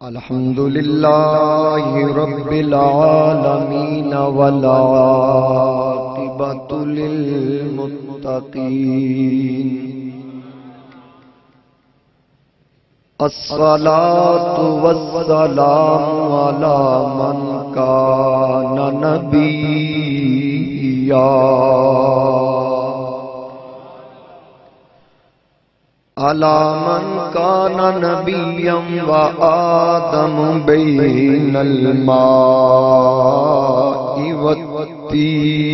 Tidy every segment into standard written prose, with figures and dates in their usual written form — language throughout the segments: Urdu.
الحمد للہ رب العالمین والعاقبۃ للمتقین الصلاۃ والسلام علی من کان نبیّا علی من کان نبیّا وآدم بین الماء والطین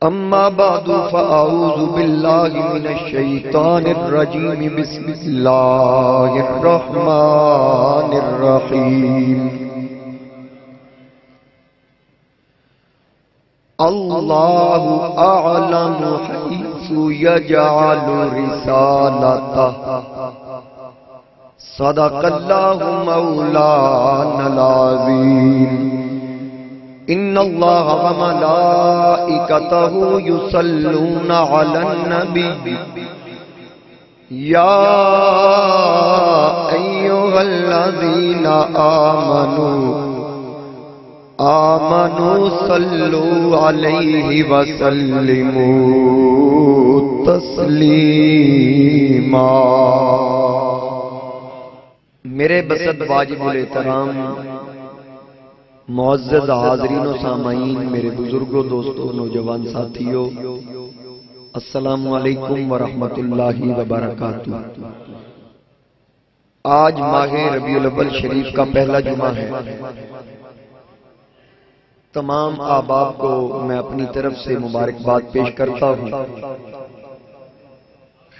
اما بعد فاعوذ باللہ من الشیطان الرجیم بسم اللہ الرحمن الرحیم اللہ اعلم حیث یجعل رسالتہ صدق اللہ مولانا العظیم ان اللہ وملائکتہ یصلون علی النبی یا ایھا الذین آمنوا صلوا علیہ وسلموا تسلیما۔ میرے بسط واجب الاحترام معزز حاضرین و سامعین، میرے بزرگوں، دوستوں، نوجوان ساتھیوں، السلام علیکم ورحمۃ اللہ وبرکاتہ۔ آج ماہ ربیع الاول شریف کا پہلا جمعہ ہے۔ تمام احباب کو میں اپنی طرف سے مبارکباد پیش کرتا ہوں۔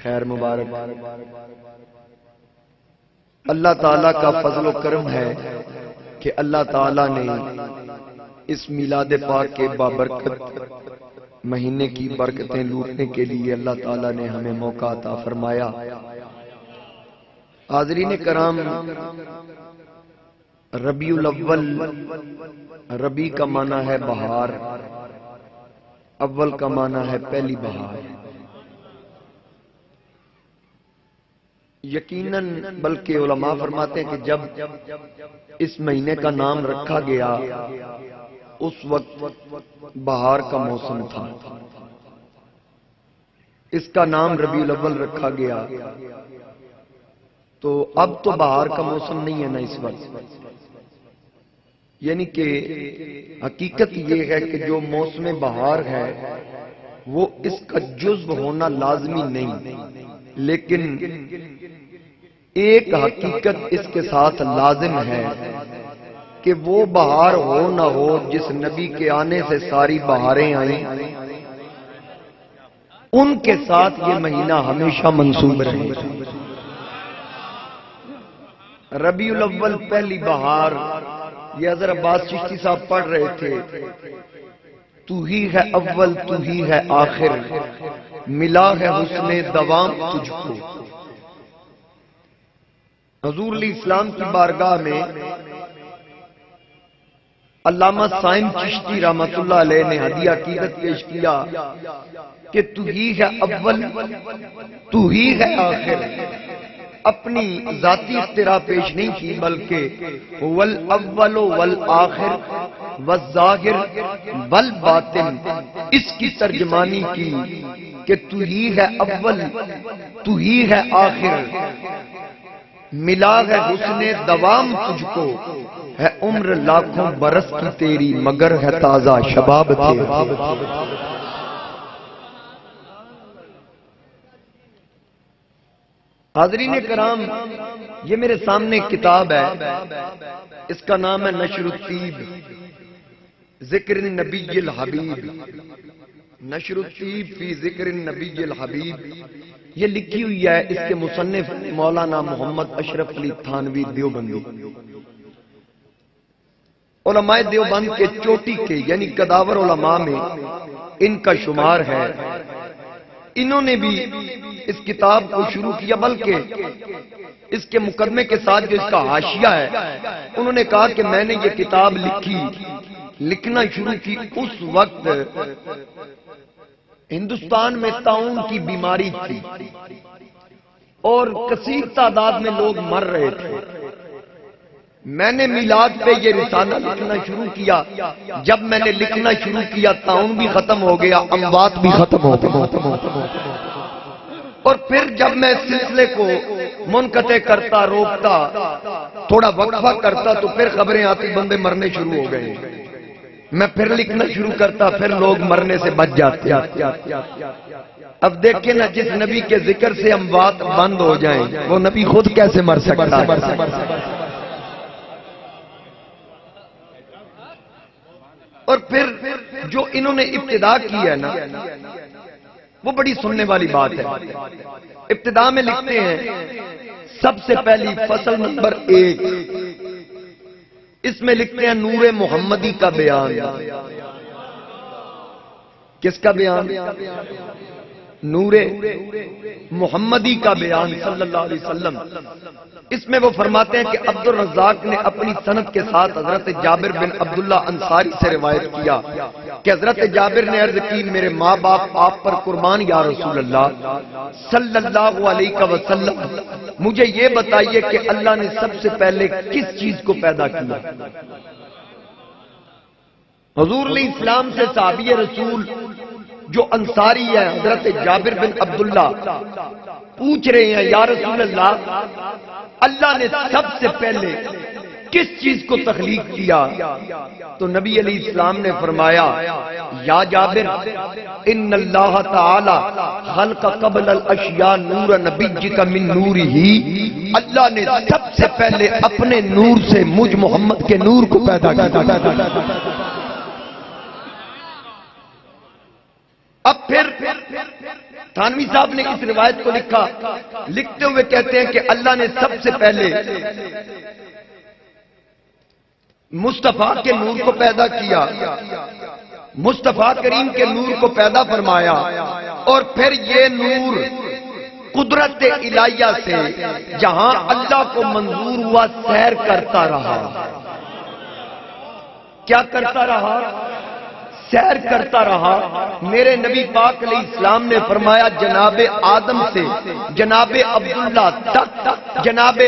خیر مبارک۔ اللہ تعالیٰ کا فضل و کرم ہے کہ اللہ تعالیٰ نے اس میلاد پاک کے بابرکت مہینے کی برکتیں لوٹنے کے لیے اللہ تعالیٰ نے ہمیں موقع عطا فرمایا۔ حاضرین کرام، ربیع الاول، ربیع کا معنی ہے بہار، اول کا معنی ہے پہلی بہار۔ یقیناً بلکہ علماء فرماتے ہیں کہ جب اس مہینے کا نام رکھا گیا اس وقت بہار کا موسم تھا، اس کا نام ربیع الاول رکھا گیا، تو اب تو بہار کا موسم نہیں ہے نا اس وقت۔ یعنی کہ حقیقت یہ ہے کہ جو موسم بہار ہے وہ اس کا جزو ہونا لازمی نہیں، لیکن ایک حقیقت اس کے ساتھ لازم ہے کہ وہ بہار ہو نہ ہو جس نبی کے آنے سے ساری بہاریں آئیں، ان کے ساتھ یہ مہینہ ہمیشہ منسوب رہے۔ ربیع الاول پہلی بہار، یہ حضرت عباس چشتی صاحب پڑھ رہے تھے، تو ہی ہے اول تو ہی ہے آخر، ملا ہے حسن دوام تجھ کو۔ حضور علیہ السلام کی بارگاہ میں علامہ سائم چشتی رحمۃ اللہ علیہ نے ہدیہ عقیدت پیش کیا کہ تو ہی ہے اول تو ہی ہے آخر۔ اپنی ذاتی اختراع پیش نہیں کی بلکہ هو الاول والآخر والظاہر والباطن، اس کی ترجمانی کی کہ تو ہی ہے اول تو ہی ہے آخر، ملا ہے حسن دوام تجھ کو، ہے عمر لاکھوں برس کی تیری مگر ہے تازہ شباب تیرا۔ حاضرین کرام، یہ میرے سامنے ایک کتاب ہے، اس کا نام ہے نشر الطیب ذکر النبی الحبیب، نشر الطیب فی ذکر النبی الحبیب۔ یہ لکھی ہوئی ہے، اس کے مصنف مولانا محمد اشرف علی تھانوی دیوبندی۔ علماء دیوبند کے چوٹی کے یعنی قداور علماء میں ان کا شمار ہے۔ انہوں نے بھی اس کتاب کو شروع کیا، بلکہ اس کے مقدمے کے ساتھ جو اس کا حاشیہ ہے، انہوں نے کہا کہ میں نے یہ کتاب لکھنا شروع کی اس وقت ہندوستان میں طاعون کی بیماری تھی، اور کثیر تعداد میں لوگ مر رہے تھے. میں نے میلاد پہ یہ رسالہ لکھنا شروع کیا. جب میں نے لکھنا شروع کیا طاعون بھی ختم ہو گیا, اموات بھی ختم ہو گئے. اور پھر جب میں اس سلسلے کو منقطع کرتا, روکتا, تھوڑا وقفہ کرتا تو پھر خبریں آتی بندے مرنے شروع ہو گئے. میں پھر لکھنا شروع کرتا, پھر لوگ مرنے سے بچ جاتے. اب دیکھیں نا, جس نبی کے ذکر سے اموات بند ہو جائیں وہ نبی خود کیسے مر سکتا ہے. اور پھر جو انہوں نے ابتدا کی ہے نا وہ بڑی سننے والی بات ہے. ابتدا میں لکھتے ہیں سب سے پہلی فصل نمبر 1, اس میں لکھتے ہیں نور محمدی کا بیان. کس کا بیان؟ نور محمدی کا بیان صلی اللہ علیہ وسلم. اس میں وہ فرماتے ہیں کہ عبد الرزاق نے اپنی سند کے ساتھ حضرت جابر بن عبداللہ انصاری سے روایت کیا کہ حضرت جابر نے عرض کی میرے ماں باپ آپ پر قربان یا رسول اللہ صلی اللہ علیہ وسلم, مجھے یہ بتائیے کہ اللہ نے سب سے پہلے کس چیز کو پیدا کیا. حضور علیہ السلام سے صحابی رسول جو انصاری ہے حضرت جابر بن عبداللہ پوچھ رہے ہیں یا رسول اللہ اللہ نے سب سے پہلے کس چیز کو تخلیق کیا؟ تو نبی علیہ السلام نے فرمایا یا جابر ان اللہ تعالی خلق قبل الاشیاء نور نبیک من نورہ, اللہ نے سب سے پہلے اپنے نور سے مجھ محمد کے نور کو پیدا کیا. اب پھر تھانوی صاحب نے اس روایت کو لکھا, لکھتے ہوئے کہتے ہیں کہ اللہ نے سب سے پہلے مصطفیٰ کے نور کو پیدا کیا, مصطفیٰ کریم کے نور کو پیدا فرمایا, اور پھر یہ نور قدرت الہیہ سے جہاں اللہ کو منظور ہوا سیر کرتا رہا. کیا کرتا رہا؟ سیر کرتا رہا. میرے نبی پاک علیہ السلام نے فرمایا جناب آدم سے جناب عبداللہ تک, جناب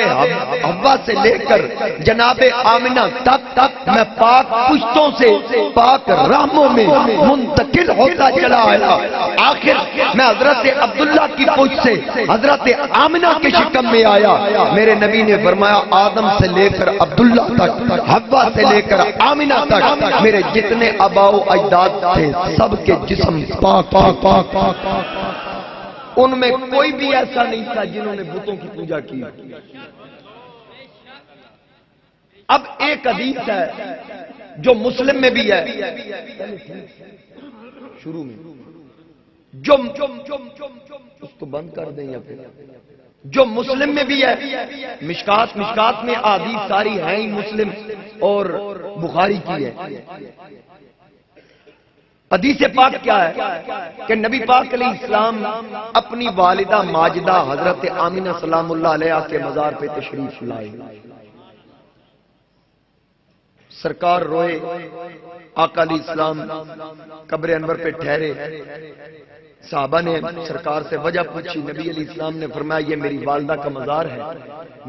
حوا سے لے کر جناب آمنہ تک میں پاک پشتوں سے پاک رحموں میں منتقل ہوتا چلا آیا. آخر میں حضرت عبداللہ کی پشت سے حضرت آمنہ کے شکم میں آیا. میرے نبی نے فرمایا آدم سے لے کر عبداللہ تک, حوا سے لے کر آمنہ تک میرے جتنے آباؤ تھے سب کے جسم پاک پاک پاک پاک, ان میں کوئی بھی ایسا نہیں تھا جنہوں نے بتوں کی پوجا کی. اب ایک حدیث ہے جو مسلم میں بھی ہے, شروع میں اس کو بند کر دیں یا پھر جو مسلم میں بھی ہے, مشکات میں حدیث ساری ہیں ہی مسلم اور بخاری کی ہے. حدیث پاک کیا ہے کہ نبی پاک علیہ السلام اپنی والدہ ماجدہ حضرت آمنہ سلام اللہ علیہ کے مزار پہ تشریف لائے. سرکار روئے, آقا علیہ السلام قبر انور پہ ٹھہرے. صحابہ نے سرکار سے وجہ پوچھی. نبی علیہ السلام نے فرمایا یہ میری والدہ کا مزار ہے,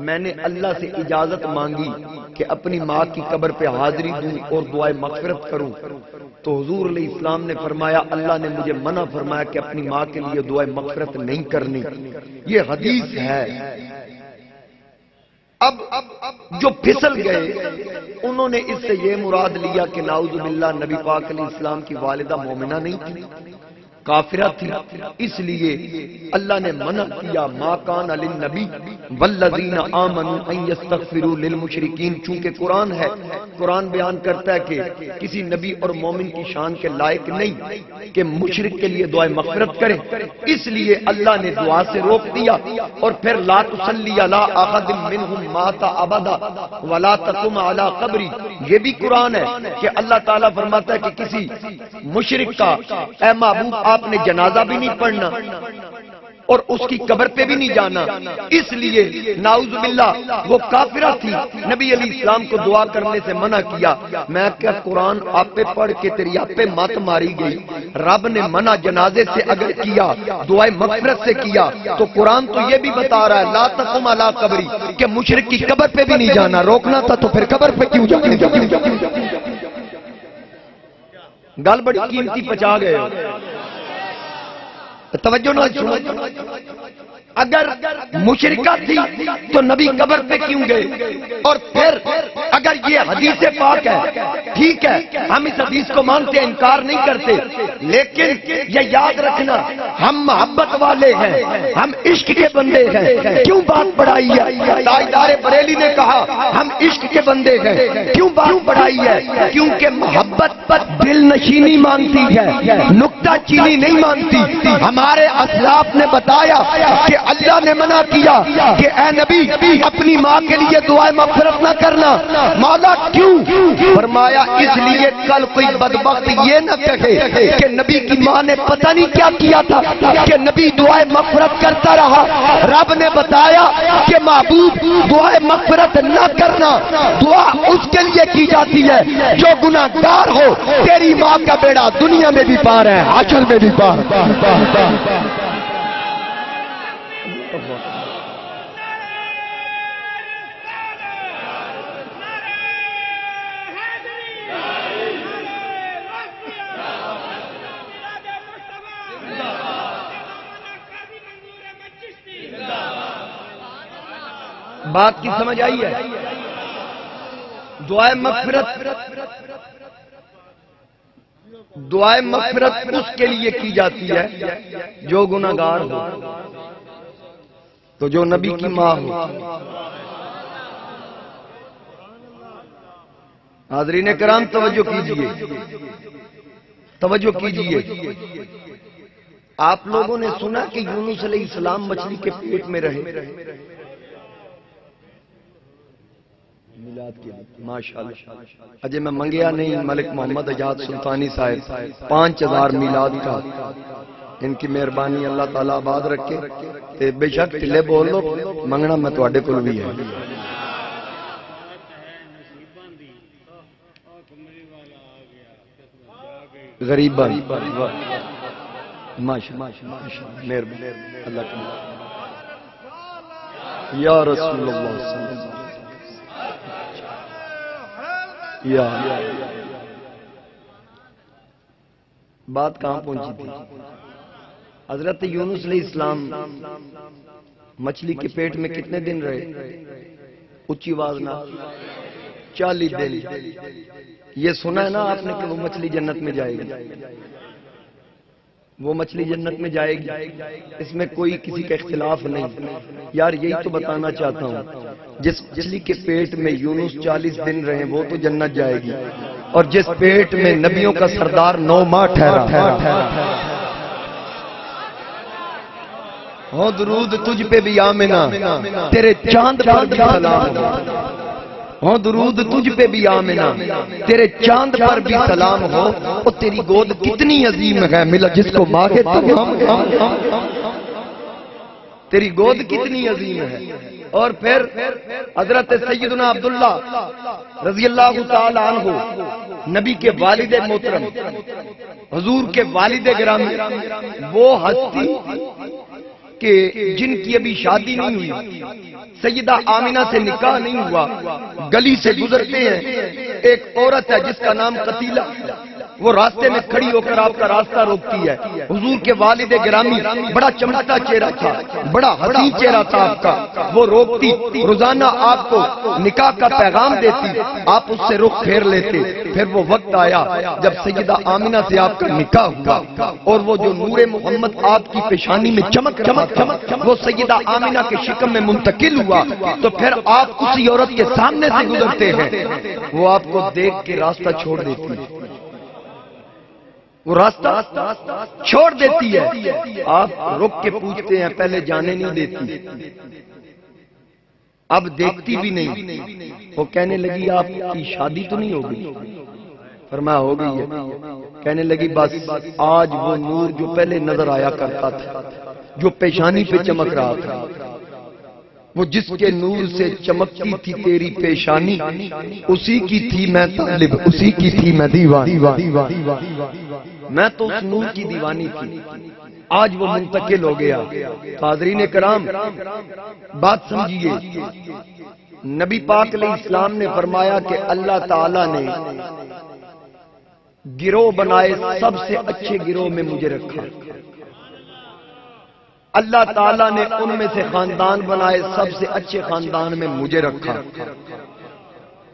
میں نے اللہ سے اجازت مانگی کہ اپنی ماں کی قبر پہ حاضری دوں اور دعائے مغفرت کروں. تو حضور علیہ السلام نے فرمایا اللہ نے مجھے منع فرمایا کہ اپنی ماں کے لیے دعائے مغفرت نہیں کرنی. یہ حدیث ہے. اب جو پھسل گئے انہوں نے اس سے یہ مراد لیا کہ نعوذ باللہ نبی پاک علیہ السلام کی والدہ مومنہ نہیں تھی, کافرہ تھی, اس لیے اللہ نے منع کیا ما کان للنبی والذین آمنوا ان یستغفروا للمشرکین. چونکہ قرآن ہے, قرآن بیان کرتا ہے کہ کسی نبی اور مومن کی شان کے لائق نہیں کہ مشرک کے لیے دعائے مغفرت کرے, اس لیے اللہ نے دعا سے روک دیا. اور پھر لا تصلی علی احد منهم مات ابدا ولا تقم علی قبری, یہ بھی قرآن ہے کہ اللہ تعالیٰ فرماتا ہے کہ کسی مشرک کا اے محبوب آپ نے جنازہ بھی نہیں پڑھنا اور اس کی قبر پہ بھی نہیں جانا، اس لیے نعوذ باللہ وہ کافرہ تھی، نبی علیہ السلام کو دعا کرنے سے منع کیا۔ میں کیا قرآن آپ پہ پڑھ کے تیری آپ پہ مات ماری گئی، رب نے منع جنازے سے اگر کیا، دعائے مغفرت سے کیا، تو قرآن تو یہ بھی بتا رہا ہے لا تقم علی قبری، کہ مشرک کی قبر پہ بھی نہیں جانا۔ روکنا تھا تو پھر قبر پہ کیوں جانا؟ گل بڑی قیمتی پچا گئے ہو، توجہ نہ سنو۔ اگر مشرکہ تھی تو نبی قبر پہ کیوں گئے؟ اور پھر اگر یہ حدیث پاک ہے، ٹھیک ہے ہم اس حدیث کو مانتے ہیں، انکار نہیں کرتے، لیکن یہ یاد رکھنا ہم محبت والے ہیں، ہم عشق کے بندے ہیں، کیوں بات بڑھائی ہے؟ تاجدار بریلی نے کہا ہم عشق کے بندے ہیں، کیوں بات بڑھائی ہے؟ کیونکہ محبت پر دل نشینی مانگتی ہے، نکتہ چینی نہیں مانگتی۔ ہمارے اسلاف نے بتایا کہ اللہ نے منع کیا کہ اے نبی اپنی ماں کے لیے دعائیں مغفرت نہ کرنا۔ مولا کیوں؟ فرمایا اس لیے کل کوئی بدبخت یہ نہ کہے کہ نبی کی ماں نے پتہ نہیں کیا کیا تھا کہ نبی دعائیں مغفرت کرتا رہا۔ رب نے بتایا کہ محبوب دعائیں مغفرت نہ کرنا، دعا اس کے لیے کی جاتی ہے جو گناہگار ہو۔ تیری ماں کا بیڑا دنیا میں بھی پار ہے، حشر میں بھی پار۔ بات کی سمجھ آئی ہے؟ دعائے مغفرت اس کے لیے کی جاتی ہے جو گناہگار ہو، تو جو نبی کی ماں ہو۔ حاضرین کرام توجہ کیجئے، توجہ کیجئے۔ آپ لوگوں نے سنا کہ یونس علیہ السلام مچھلی کے پیٹ میں رہے؟ میلاد کے لیے ماشاءاللہ اجے میں منگیا نہیں، ملک محمد اجاد سلطانی صاحب 5000 میلاد کا، ان کی مہربانی اللہ تعالیٰ آباد رکھے۔ تے بے شک ٹھلے بول لو، منگنا میں تواڈے کول بھی ہے۔ غریباں ماشاءاللہ مہربانی اللہ کی یا رسول اللہ صلی اللہ علیہ وسلم۔ یا بات کہاں پہنچی تھی؟ حضرت یونس علیہ السلام مچھلی کے پیٹ میں کتنے دن رہے؟ اونچی آواز نہ 40 دن۔ یہ سنا ہے نا آپ نے کہ وہ مچھلی جنت میں جائے گی، وہ مچھلی جنت میں جائے گی، اس میں کوئی کسی کا اختلاف نہیں۔ یار یہی تو بتانا چاہتا ہوں، جس مچھلی کے پیٹ میں یونس 40 دن رہے وہ تو جنت جائے گی، اور جس پیٹ میں نبیوں کا سردار 9 ماہ ٹھہرا۔ ہو درود تجھ پہ بھی آمنہ، تیرے چاند پر بھی سلام ہو۔ ہو درود تجھ پہ بھی آمنہ، تیرے چاند پر بھی سلام ہو۔ اور تیری گود کتنی عظیم ہے، ملا جس کو مانگے تو تیری گود کتنی عظیم ہے۔ اور پھر حضرت سیدنا عبداللہ رضی اللہ تعالی عنہ، نبی کے والد محترم، حضور کے والد گرامی، وہ ہستی کہ جن کی ابھی شادی نہیں ہوئی، سیدہ آمینہ سے نکاح نہیں ہوا، گلی سے گزرتے ہیں، ایک عورت ہے جس کا نام قتیلہ، وہ راستے میں کھڑی ہو کر آپ کا راستہ روکتی ہے۔ حضور کے والد گرامی بڑا چمکتا چہرہ تھا، بڑا حسین چہرہ تھا آپ کا، وہ روکتی، روزانہ آپ کو نکاح کا پیغام دیتی، آپ اس سے رخ پھیر لیتے۔ پھر وہ وقت آیا جب سیدہ آمینہ سے آپ کا نکاح ہوا، اور وہ جو نور محمد آپ کی پیشانی میں چمک چمک چمک وہ سیدہ آمینہ کے شکم میں منتقل ہوا، تو پھر آپ اسی عورت کے سامنے سے گزرتے ہیں، وہ آپ کو دیکھ کے راستہ چھوڑ دیتی ہے، وہ راستہ چھوڑ دیتی ہے۔ آپ رک کے پوچھتے ہیں، پہلے جانے نہیں دیتی، اب دیکھتی بھی نہیں۔ وہ کہنے لگی آپ کی شادی تو نہیں ہوگی؟ فرمایا ہو گئی ہے۔ کہنے لگی بس آج وہ نور جو پہلے نظر آیا کرتا تھا، جو پیشانی پہ چمک رہا تھا، وہ جس کے نور سے چمکتی تھی تیری پیشانی، اسی کی تھی میں طالب، اسی کی تھی میں دیوانی، میں تو اس نور کی دیوانی تھی، آج وہ منتقل ہو گیا۔ حاضرین کرام بات سمجھیے، نبی پاک علیہ السلام نے فرمایا کہ اللہ تعالی نے گروہ بنائے، سب سے اچھے گروہ میں مجھے رکھا۔ اللہ تعالیٰ نے ان میں سے خاندان بنائے، سب سے اچھے خاندان میں مجھے رکھا۔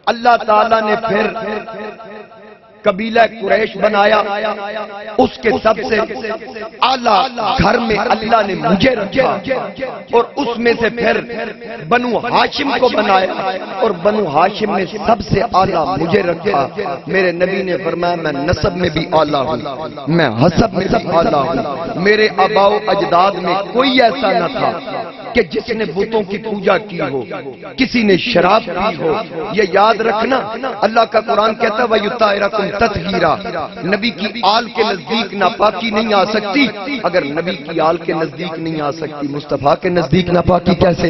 اللہ تعالیٰ نے پھر قبیلہ قریش بنایا، اس کے سب سے اعلیٰ گھر میں اللہ نے مجھے رکھا، اور اس میں سے پھر بنو ہاشم کو بنایا، اور بنو ہاشم میں سب سے اعلیٰ مجھے رکھا۔ میرے نبی نے فرمایا میں نسب میں بھی اعلیٰ ہوں، میں حسب میں بھی اعلیٰ ہوں۔ میرے آباء و اجداد میں کوئی ایسا نہ تھا کہ جس نے بتوں کی پوجا کی ہو، کسی نے شراب پی ہو۔ یہ یاد رکھنا، اللہ کا قرآن کہتا ہے وَيُطَهِّرَكُمْ تَطْهِيرًا، نبی کی آل کے نزدیک ناپاکی نہیں آ سکتی۔ اگر نبی کی آل کے نزدیک نہیں آ سکتی، مصطفیٰ کے نزدیک ناپاکی کیسے؟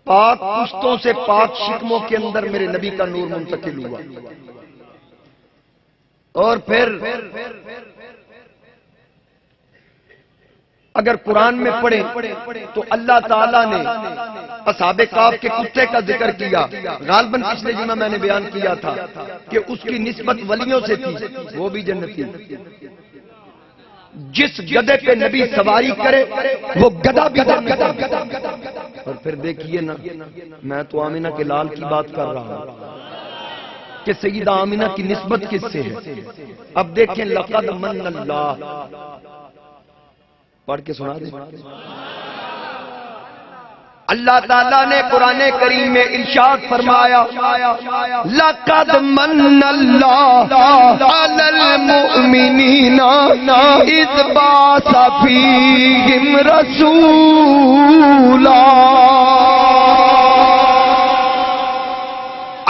پاک پشتوں سے پاک شکموں کے اندر میرے نبی کا نور منتقل ہوا۔ اور پھر اگر قرآن میں پڑھیں تو اللہ تعالیٰ نے اصحاب کہف کے کتے کا ذکر کیا، غالباً پچھلے جمعہ میں نے بیان کیا تھا کہ اس کی نسبت ولیوں سے تھی، وہ بھی جنتی۔ جس گدھے پہ نبی سواری کرے وہ گدھا بھی جنتی۔ اور پھر دیکھیے نا، میں تو آمینہ کے لال کی بات کر رہا ہوں کہ سیدہ آمینہ کی نسبت کس سے ہے۔ اب دیکھیں لقد من اللہ، پڑھ کے سنا دیں۔ اللہ تعالیٰ نے قرآن کریم میں ارشاد فرمایا لَقَدْ مَنَّ اللَّهُ عَلَى الْمُؤْمِنِينَ إِذْ بَعَثَ فِيهِمْ رَسُولًا۔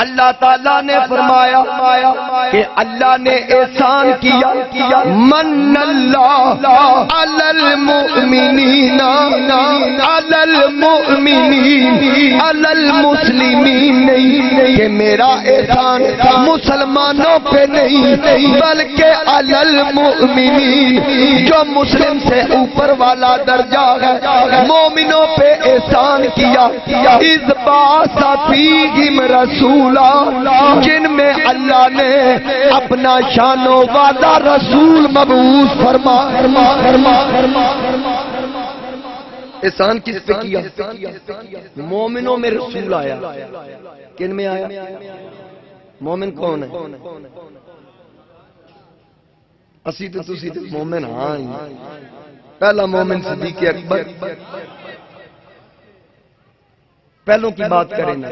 اللہ تعالیٰ نے فرمایا کہ اللہ نے احسان کیا، من اللہ علی المؤمنین علی المؤمنین علی المسلمین، نہیں کہ میرا احسان مسلمانوں پہ نہیں بلکہ علی المؤمنین، جو مسلم سے اوپر والا درجہ ہے، مومنوں پہ احسان کیا۔ اذ بعث فیہم رسول، جن میں اللہ نے اپنا شان و وعدہ رسول مبعوث فرما۔ احسان کس پہ کیا؟ مومنوں میں رسول آیا۔ کن میں آیا؟ مومن کون ہے؟ اسی تو تسی تو مومن ہاں ہی۔ پہلا مومن صدیق اکبر، پہلوں کی بات کریں نا،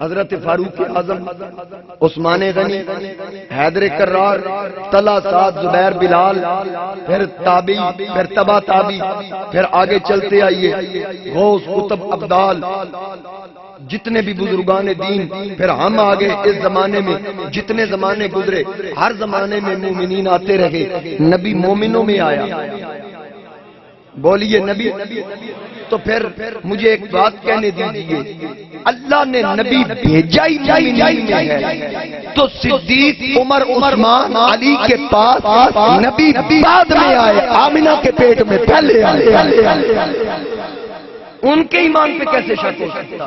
حضرت فاروق اعظم، عثمان غنی، حیدر کرار، طلحہ، سعد، زبیر، بلال، پھر تابعی، پھر تبع تابعی، پھر آگے چلتے آئیے غوث، قطب، ابدال، جتنے بھی بزرگان دین، پھر ہم آگے اس زمانے میں جتنے زمانے گزرے، ہر زمانے میں مومنین آتے رہے، نبی مومنوں میں آیا۔ بولیے نبی۔ تو پھر مجھے ایک بات کہنے دیجئے، اللہ نے نبی بھیجا ہی مومنین میں ہے، تو صدیق، عمر، عثمان، علی کے پاس نبی بعد میں آئے، آمنہ کے پیٹ میں پہلے آئے۔ ان کے ایمان پہ کیسے شک ہو سکتا؟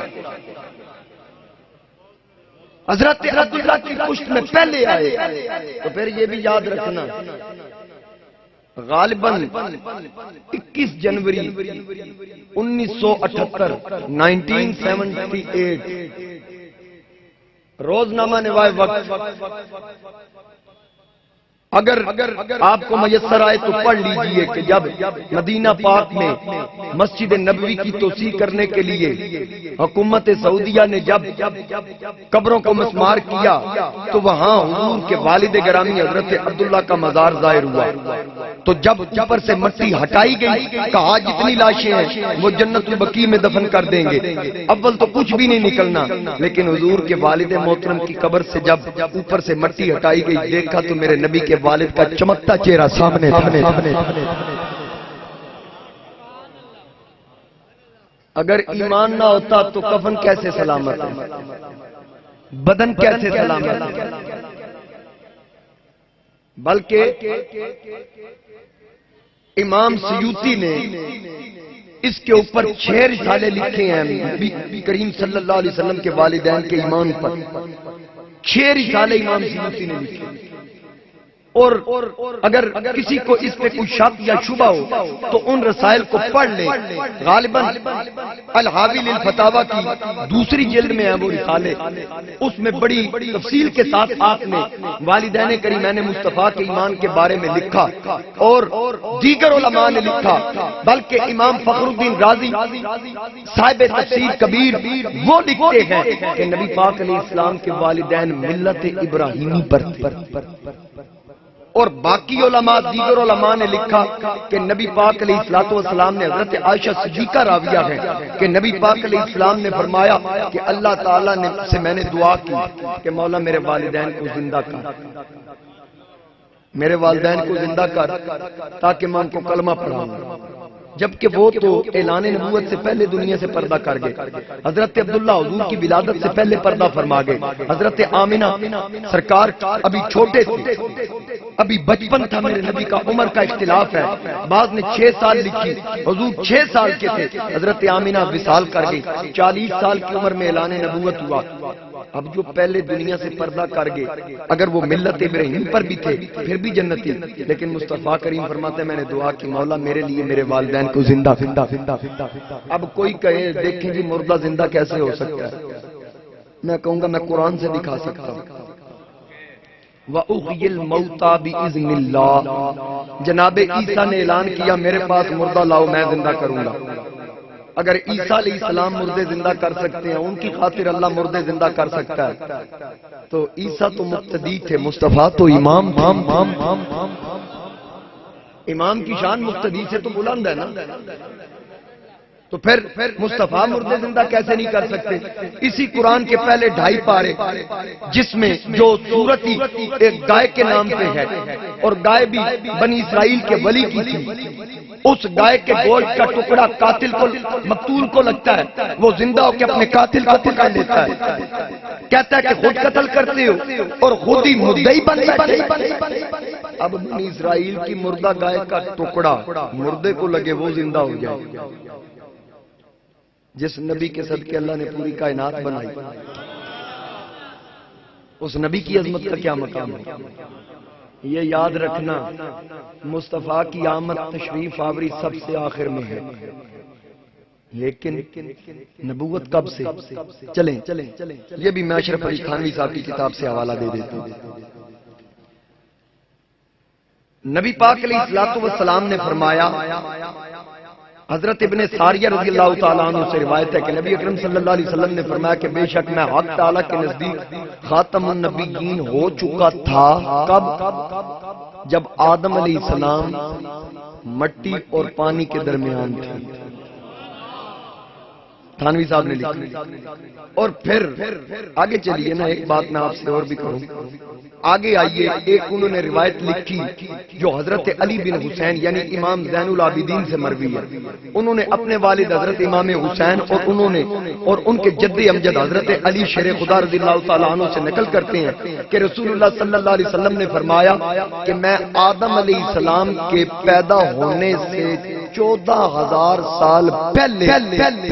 حضرت عبداللہ کی پشت میں پہلے آئے۔ تو پھر یہ بھی یاد رکھنا، غالباً 21 جنوری 1978 1978 روزنامہ نوائے وقت، اگر آپ کو میسر آئے تو پڑھ لیجئے کہ جب مدینہ پاک میں مسجد نبوی کی توسیع کرنے کے لیے حکومت سعودیہ نے جب قبروں کو مسمار کیا تو وہاں حضور کے والد گرامی حضرت عبداللہ کا مزار ظاہر ہوا۔ تو جب اوپر سے مٹی ہٹائی گئی کہا جتنی لاشیں ہیں وہ جنت البقیع میں دفن کر دیں گے. اول تو کچھ بھی نہیں نکلنا, لیکن حضور کے والد محترم کی قبر سے جب اوپر سے مٹی ہٹائی گئی دیکھا تو میرے نبی کے والد کا چمکتا چہرہ سامنے تھا. اگر ایمان نہ ہوتا تو کفن کیسے سلامت ہے, بدن کیسے سلامت ہے. بلکہ امام سیوطی نے اس کے اوپر 6 رسالے لکھے ہیں نبی کریم صلی اللہ علیہ وسلم کے والدین کے ایمان پر. 6 رسالے امام سیوطی نے لکھے. اور اگر کسی کو اس پہ کوئی شک یا شبہ ہو تو ان رسائل کو پڑھ لیں. غالباً الحاوی للفتاوی کی دوسری جلد میں ہیں وہ رسالے. اس میں بڑی تفصیل کے ساتھ آپ نے والدین کریمین مصطفیٰ کے ایمان کے بارے میں لکھا اور دیگر علماء نے لکھا. بلکہ امام فخر الدین رازی صاحب تفسیر کبیر وہ لکھتے ہیں کہ نبی پاک علیہ السلام کے والدین ملت ابراہیمی پر تھے. اور باقی علماء دیگر علماء نے لکھا کہ نبی پاک علیہ السلام نے حضرت عائشہ صدیقہ راویہ ہے کہ نبی پاک علیہ السلام نے فرمایا کہ اللہ تعالیٰ نے سے میں نے دعا کی کہ مولا میرے والدین کو زندہ کر, میرے والدین کو زندہ کر تاکہ میں ان کو کلمہ پڑھاؤں. جبکہ وہ تو اعلان نبوت سے پہلے دنیا سے پردہ کر گئے. حضرت عبداللہ حضور کی ولادت سے پہلے پردہ فرما گئے. حضرت آمنہ سرکار ابھی چھوٹے تھے, ابھی بچپن تھا میرے نبی کا. عمر کا اختلاف ہے, بعض نے 6 سال لکھی, حضور 6 سال کے تھے. حضرت آمنہ وصال کر گئی, 40 سال کی عمر میں اعلان نبوت ہوا. اب جو پہلے دنیا سے پردہ کر گئے اگر وہ ملت ابراہیم پر بھی تھے پھر بھی جنتی, لیکن مصطفیٰ کریم فرماتے ہیں میں نے دعا کی مولا میرے لیے میرے والدین کو زندہ. اب کوئی کہے دیکھیں جی مردہ زندہ کیسے ہو سکتا ہے, میں کہوں گا میں قرآن سے دکھا سکتا ہوں. وَأُحْيِي الْمَوْتَى بِإِذْنِ اللَّهِ, جناب عیسیٰ نے اعلان کیا میرے پاس مردہ لاؤ میں زندہ کروں گا. اگر عیسیٰ علیہ السلام مردے زندہ کر سکتے ہیں, ان کی خاطر اللہ مردے زندہ کر سکتا ہے, تو عیسیٰ تو مقتدی تھے, مصطفیٰ تو امام. امام کی شان مقتدی سے تو بلند ہے نا. تو پھر مصطفیٰ مردے زندہ کیسے نہیں کر سکتے. اسی قرآن کے پہلے 2.5 پارے جس میں جو سورت ہی ایک گائے کے نام پہ ہے اور گائے بھی بنی اسرائیل کے ولی کی تھی, اس گائے کے گوشت کا ٹکڑا قاتل کو مقتول کو لگتا ہے, وہ زندہ ہو کے اپنے قاتل کو پکڑ لیتا ہے, کہتا ہے کہ خود قتل کرتے ہو اور خود ہی مدعی بن جاتے. اب بنی اسرائیل کی مردہ گائے کا ٹکڑا مردے کو لگے وہ زندہ ہو جائے. جس نبی کے صدقے اللہ نے پوری کائنات بنائی, اس نبی کی عظمت کا کیا مقام ہے. یہ یاد رکھنا مصطفیٰ کی آمد تشریف آوری سب سے آخر میں ہے, لیکن نبوت کب سے. چلیں یہ بھی میں اشرف علی تھانوی صاحب کی کتاب سے حوالہ دے دیتا ہوں. نبی پاک علیہ الصلوۃ والسلام نے فرمایا, حضرت ابن ساریہ رضی اللہ تعالیٰ عنہ سے روایت ہے کہ نبی اکرم صلی اللہ علیہ وسلم نے فرمایا کہ بے شک میں حق تعالیٰ کے نزدیک خاتم النبیین ہو چکا تھا. کب؟ جب آدم علیہ السلام مٹی اور پانی کے درمیان تھے. تھانوی صاحب نے لکھا. اور پھر آگے چلیے نا, ایک بات میں آپ سے اور بھی کروں. آگے آئیے, ایک انہوں نے روایت لکھی جو حضرت علی بن حسین یعنی امام زین العابدین سے مروی ہے. انہوں نے اپنے والد حضرت امام حسین اور ان کے جد امجد حضرت علی شیر خدا رضی اللہ تعالیٰ عنہ سے نقل کرتے ہیں کہ رسول اللہ صلی اللہ علیہ وسلم نے فرمایا کہ میں آدم علیہ السلام کے پیدا ہونے سے 14,000 سال پہلے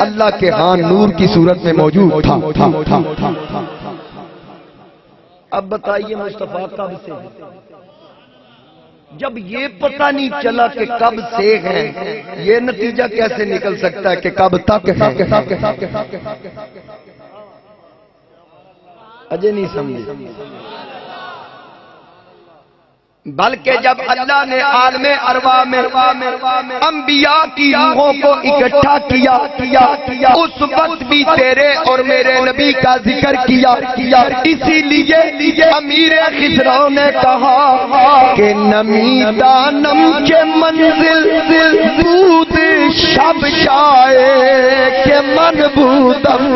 اللہ کے ہاں نور کی صورت میں موجود تھا. اب بتائیے مصطفیٰ کب سے ہے؟ جب یہ پتہ نہیں چلا کہ کب سے ہے, یہ نتیجہ کیسے نکل سکتا ہے کہ کب تک ہے؟ اجے نہیں سمجھے. بلکہ جب اللہ نے عالم ارواح میں انبیاء کی روحوں کو اکٹھا کیا اس وقت بھی تیرے اور میرے نبی کا ذکر کیا اسی لیے امیر خسرو نے کہا کہ نمی دانم کے منزل بود شب جائے کہ من بودم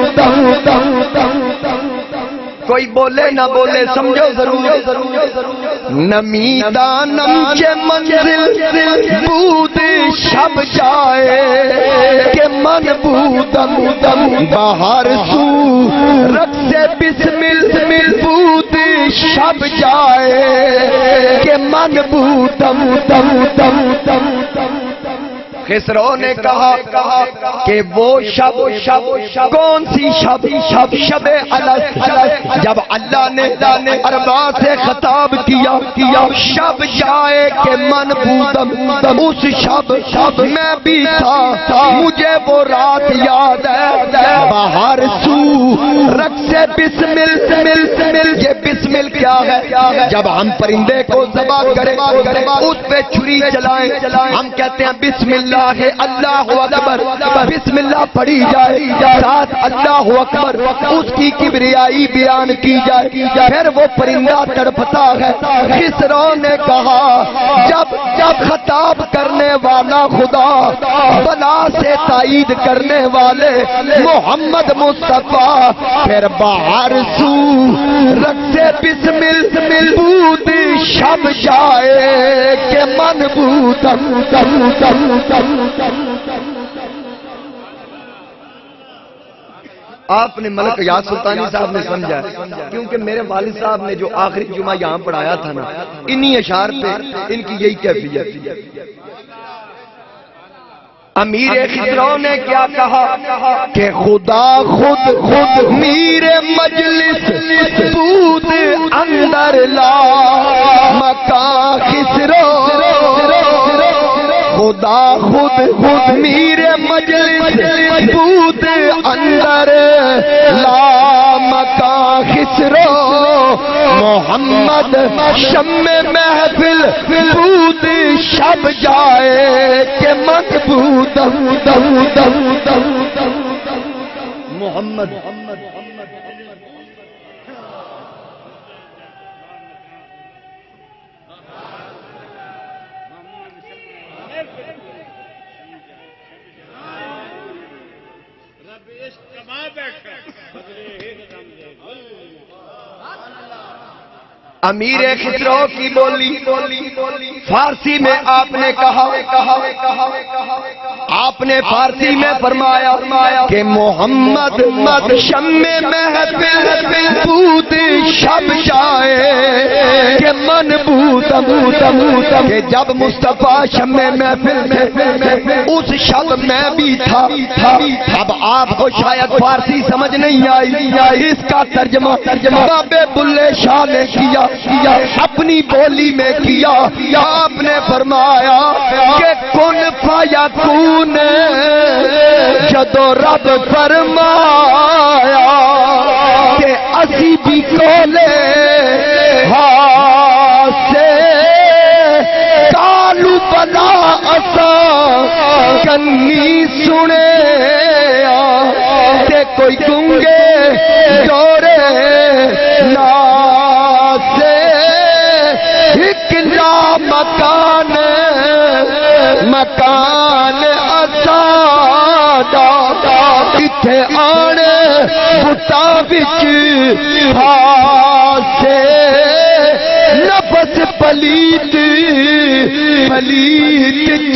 کوئی بولے نہ بولے سمجھو ضرور نمی دانم کے منزل بود شب جائے کہ من بودم باہر سو رقص بسمل بود شب جائے کہ من بودم خسرو نے کہا کہ وہ شب کون سی شب الست جب اللہ نے ارباح سے خطاب کیا شب جائے کہ من بودم اس شب میں بھی تھا مجھے وہ رات یاد ہے باہر سو رقص بسمل یہ بسمل کیا ہے جب ہم پرندے کو ذبح کریں اس پہ چھری چلائیں ہم کہتے ہیں بسم اللہ ہے اللہ اکبر بسم اللہ پڑھی جائے ساتھ اللہ اکبر اس کی کبریائی بیان کی جائے پھر وہ پرندہ تڑپتا ہے خسرو نے کہا جب خطاب کرنے والا خدا بلا سے تائید کرنے والے محمد مصطفیٰ پھر باہر سو رقص بسمل بود شب جائے کہ من بودم آپ نے ملک یاد سلطانی صاحب نے سمجھا کیونکہ میرے والد صاحب نے جو آخری جمعہ یہاں پڑھایا تھا نا انہی اشعار پہ ان کی یہی کیفیت امیر خسرو نے کیا کہا کہ خدا خود میر مجلس بود اندر لا مکان خسرو خدا خود میر مجلس بود اندر لا مکان خسرو محمد شم محفل بود شب جائے کہ من بودم محمد امیر خسرو کی بولی فارسی میں آپ نے کہا آپ نے فارسی میں فرمایا کہ محمد شم محفل بود شب جائے کہ من بودم کہ جب مصطفیٰ شم محفل میں اس شب میں بھی تھا اب آپ کو شاید فارسی سمجھ نہیں آئی اس کا ترجمہ بابے بلے شاہ نے کیا اپنی بولی میں کیا آپ نے فرمایا کہ کن فیکون جدو رب فرمایا کہ اسی بھی کولے سے کالو بلا اسا کنی سنے تے کوئی گنگے جورے مکان اسادا کتھے آنے بھٹا بچ پھاسے نفس پلیت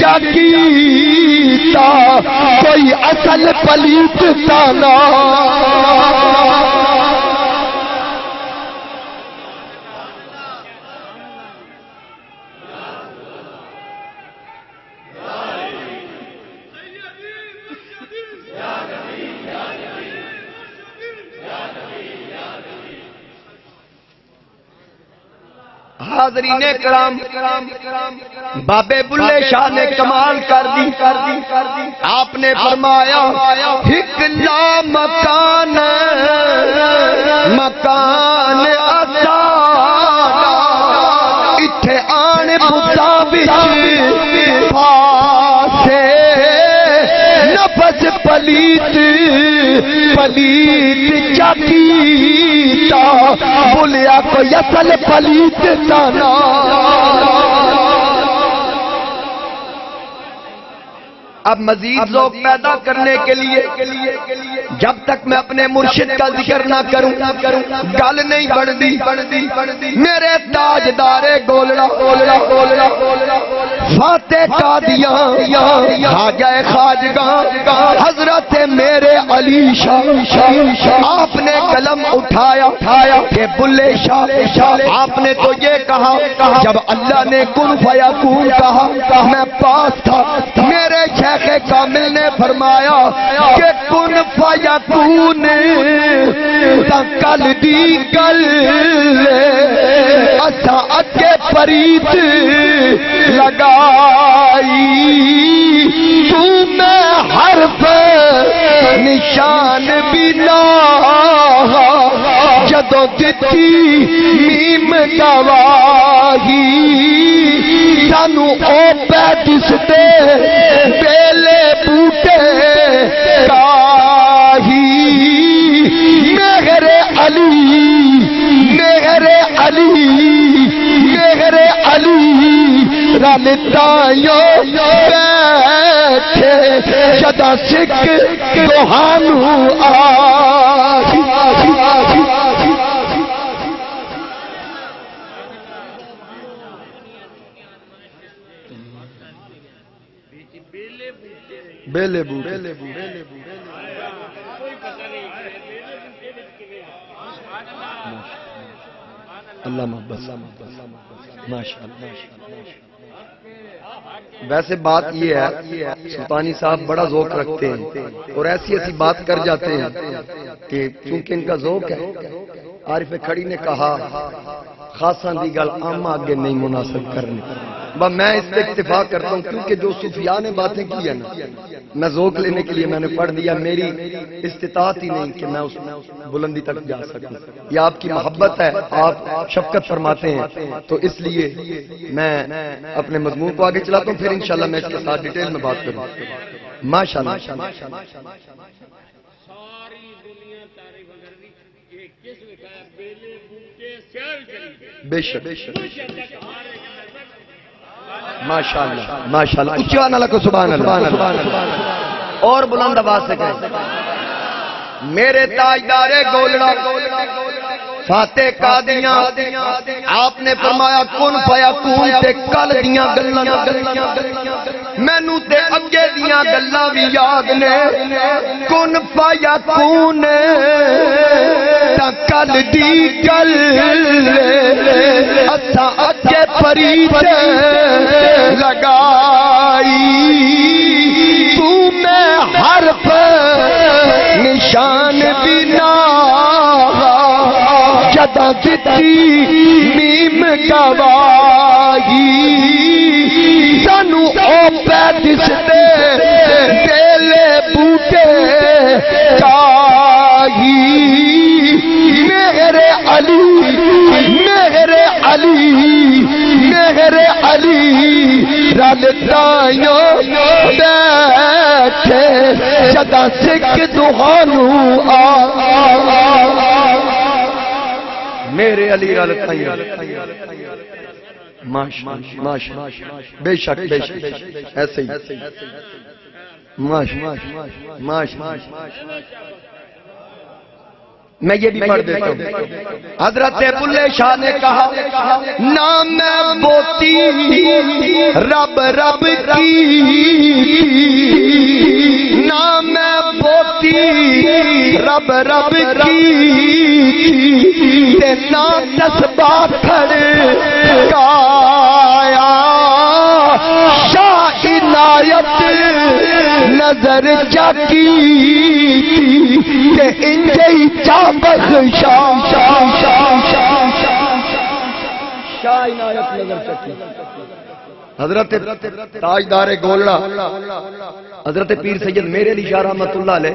جاگیتا کوئی اصل پلیت تانا حاضرین کرام بابے بلے شاہ نے کمال کر دی آپ نے فرمایا ہکلا مکان اسادا اتھے پاسے نفس پلیت پلیت چاکیتا بولیا کوئی اصل پلیت تانا اب مزید ذوق پیدا کرنے کے لیے جب تک میں اپنے مرشد کا ذکر نہ کروں گل نہیں بڑھتی میرے تاجدار گولڑا فاتح قادیاں خواجہ خواجگاں حضرت میرے علی شاہ آپ نے قلم اٹھایا کہ بلے شاہ آپ نے تو یہ کہا جب اللہ نے کن فیکون کہا میں پاس تھا میرے شیخ کامل نے فرمایا کہ کن فیکون کل دی گل اسا اگے پریت لگائی تو میں حرف نشان بنا جدو دتی میم گواہی سانو او پیدس دے بیلے بوٹے کاہی مہر علی مہر علی مہر علی رالتائیوں بیٹھے جدا سکھ دوہانو آہی بیلے بوٹے اللہ محبت ماشاءاللہ ویسے بات یہ ہے سلطانی صاحب بڑا ذوق رکھتے ہیں اور ایسی ایسی بات کر جاتے ہیں کہ چونکہ ان کا ذوق ہے عارف کھڑی نے کہا خاصاں دی گل عام آگے نہیں مناسب کرنی میں اس پہ اکتفا کرتا ہوں کیونکہ جو صوفیاء نے باتیں کی ہیں نا میں ذوق لینے کے لیے میں نے پڑھ دیا میری استطاعت ہی نہیں کہ میں اس بلندی تک جا سکوں یہ آپ کی محبت ہے آپ شفقت فرماتے ہیں تو اس لیے میں اپنے مضمون کو آگے چلاتا ہوں پھر انشاءاللہ میں اس کے ساتھ ڈیٹیل میں بات کروں ماشاءاللہ بے شک ماشاءاللہ ماشاءاللہ اچھی آنا لکو سبحان اللہ اور بلند آواز سے کہیں میرے تاجدار گولڑا فاتح قادیاں آپ نے فرمایا کن فیکون تے کل دیاں گلاں مینوں تے اگے دیاں گلاں وی یاد نے کن فیکون تا کل دی گل اساں اگے پریت لگائی تو میں حرف نشان بنا جدا دتی میم گواہی سانو او پیدس دے بیلے بوٹے کاہی مہر علی مہر علی مہر علی رالتائیوں بیٹھے جدا سکھ دوہانو میرے علی رالتائیوں بے شک ایسے ہی میں یہ بھی پڑھ دیتا ہوں حضرت بلے شاہ نے کہا نام میں بوتی رب رب کی نام میں بوتی رب رب کی تے نام تسباہ کھڑ کایا شاہ عنایت نظر جاکی تے انجئی چابخ شاہ عنایت نظر چکی حضرت تاجدار گولڑا حضرت پیر سید میرے علی شاہ رحمت اللہ علیہ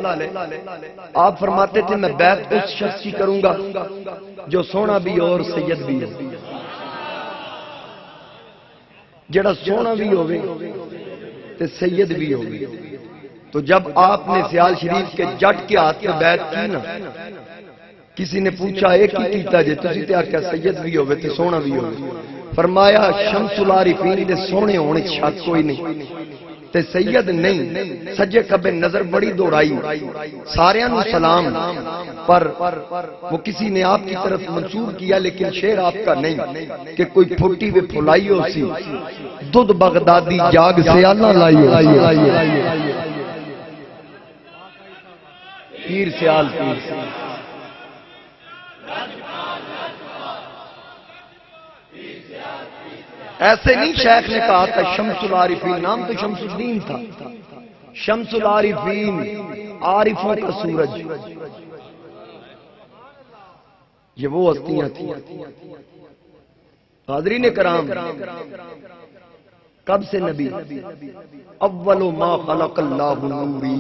آپ فرماتے تھے میں بیعت اس شخص کی کروں گا جو سونا بھی اور سید بھی ہے جڑا سونا بھی ہوئے تے سید بھی ہوئے. تو جب آپ نے سیال شریف کے جٹ کے ہاتھ میں بیعت کی نا، کسی نے پوچھا ایک ہی کیتا جے تسی تے آکھیا سید بھی ہوئے تے سونا بھی ہوئے. فرمایا شمس العارفین دے سونے ہونے شک کوئی نہیں تے سید نہیں. سجے کبے نظر بڑی دوڑائی، سارے نو سلام، پر وہ کسی نے آپ کی طرف منسوب کیا، لیکن شعر آپ کا نہیں کہ کوئی پھوٹی وے پھلائی ہو سی دودھ بغدادی جاگ سے اللہ لائی ہو. پیر سیال پیر ایسے نہیں شیخ نے کہا تھا شمس العارفین، نام تو شمس الدین تھا. شمس العارفین عارفوں کا سورج، یہ وہ ہستیاں تھیں. حاضرین کرام، کب سے نبی؟ اول ما خلق اللہ نوری.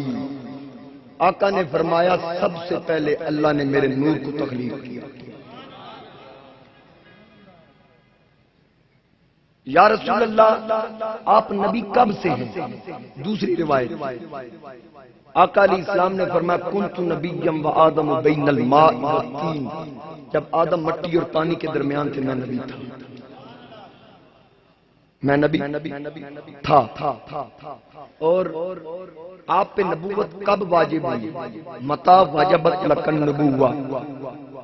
آقا نے فرمایا سب سے پہلے اللہ نے میرے نور کو تخلیق کیا. یا رسول اللہ آپ نبی کب سے ہیں؟ دوسری روایت آقا علیہ السلام نے فرمایا کنت نبیم و آدم بین الماء والطین. جب آدم مٹی اور پانی کے درمیان تھے میں نبی تھا. میں نبی تھا. اور آپ پہ نبوت کب واجب ہوئی؟ متا واجبت لکن نبوہ.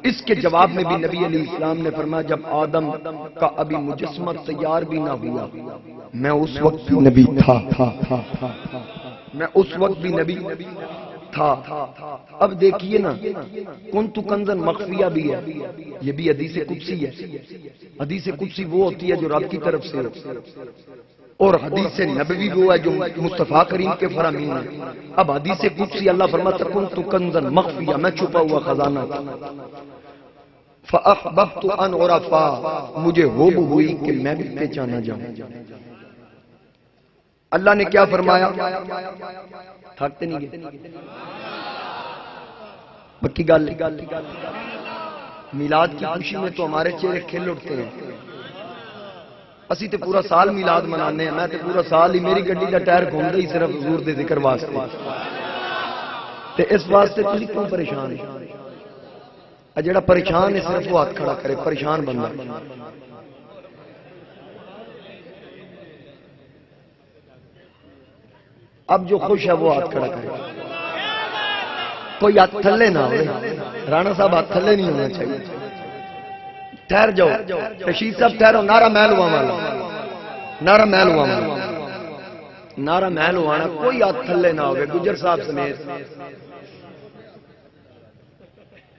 اس کے جواب میں بھی نبی علیہ السلام نے فرمایا جب آدم کا ابھی مجسمہ تیار بھی نہ ہوا میں اس وقت بھی نبی تھا. میں اس وقت بھی نبی تھا. اب دیکھیے نا، کنت کنزن مخفیہ بھی ہے، یہ بھی حدیث قدسی ہے. حدیث قدسی وہ ہوتی ہے جو رب کی طرف سے، اور حدیث نبوی وہ ہے جو مصطفیٰ کریم کے فرامین ہے. اب حدیث قدسی اللہ فرماتا کنت کنزن مخفیہ، میں چھپا ہوا خزانہ تھا. فاحببت ان عرفا، مجھے ہوب ہوئی کہ میں بھی پہچانا جاؤں. اللہ نے کیا فرمایا؟ تھکتے نہیں گئے بکی گل. میلاد کی خوشی میں تو ہمارے چہرے کھل اٹھتے ہیں. اسی تے پورا سال میلاد منانے ہیں. میں تے پورا سال ہی میری گڈی دا ٹائر گھومدا ہی صرف حضور دے ذکر واسطے. تے اس واسطے تسی کیوں پریشان ہیں؟ جڑا پریشان ہے صرف وہ ہاتھ کھڑا کرے. پریشان بندہ اب جو خوش ہے وہ ہاتھ کھڑا کرے. کوئی ہاتھ تھلے نہ ہو. رانا صاحب ہاتھ تھلے نہیں ہونا چاہیے. ٹھہر جاؤ رشید صاحب ٹھہرو. نعرہ محل ہوا والا، نعرہ محل ہوا والا، نعرہ محل ہوانا. کوئی ہاتھ تھلے نہ ہوگے گجر صاحب سمیت.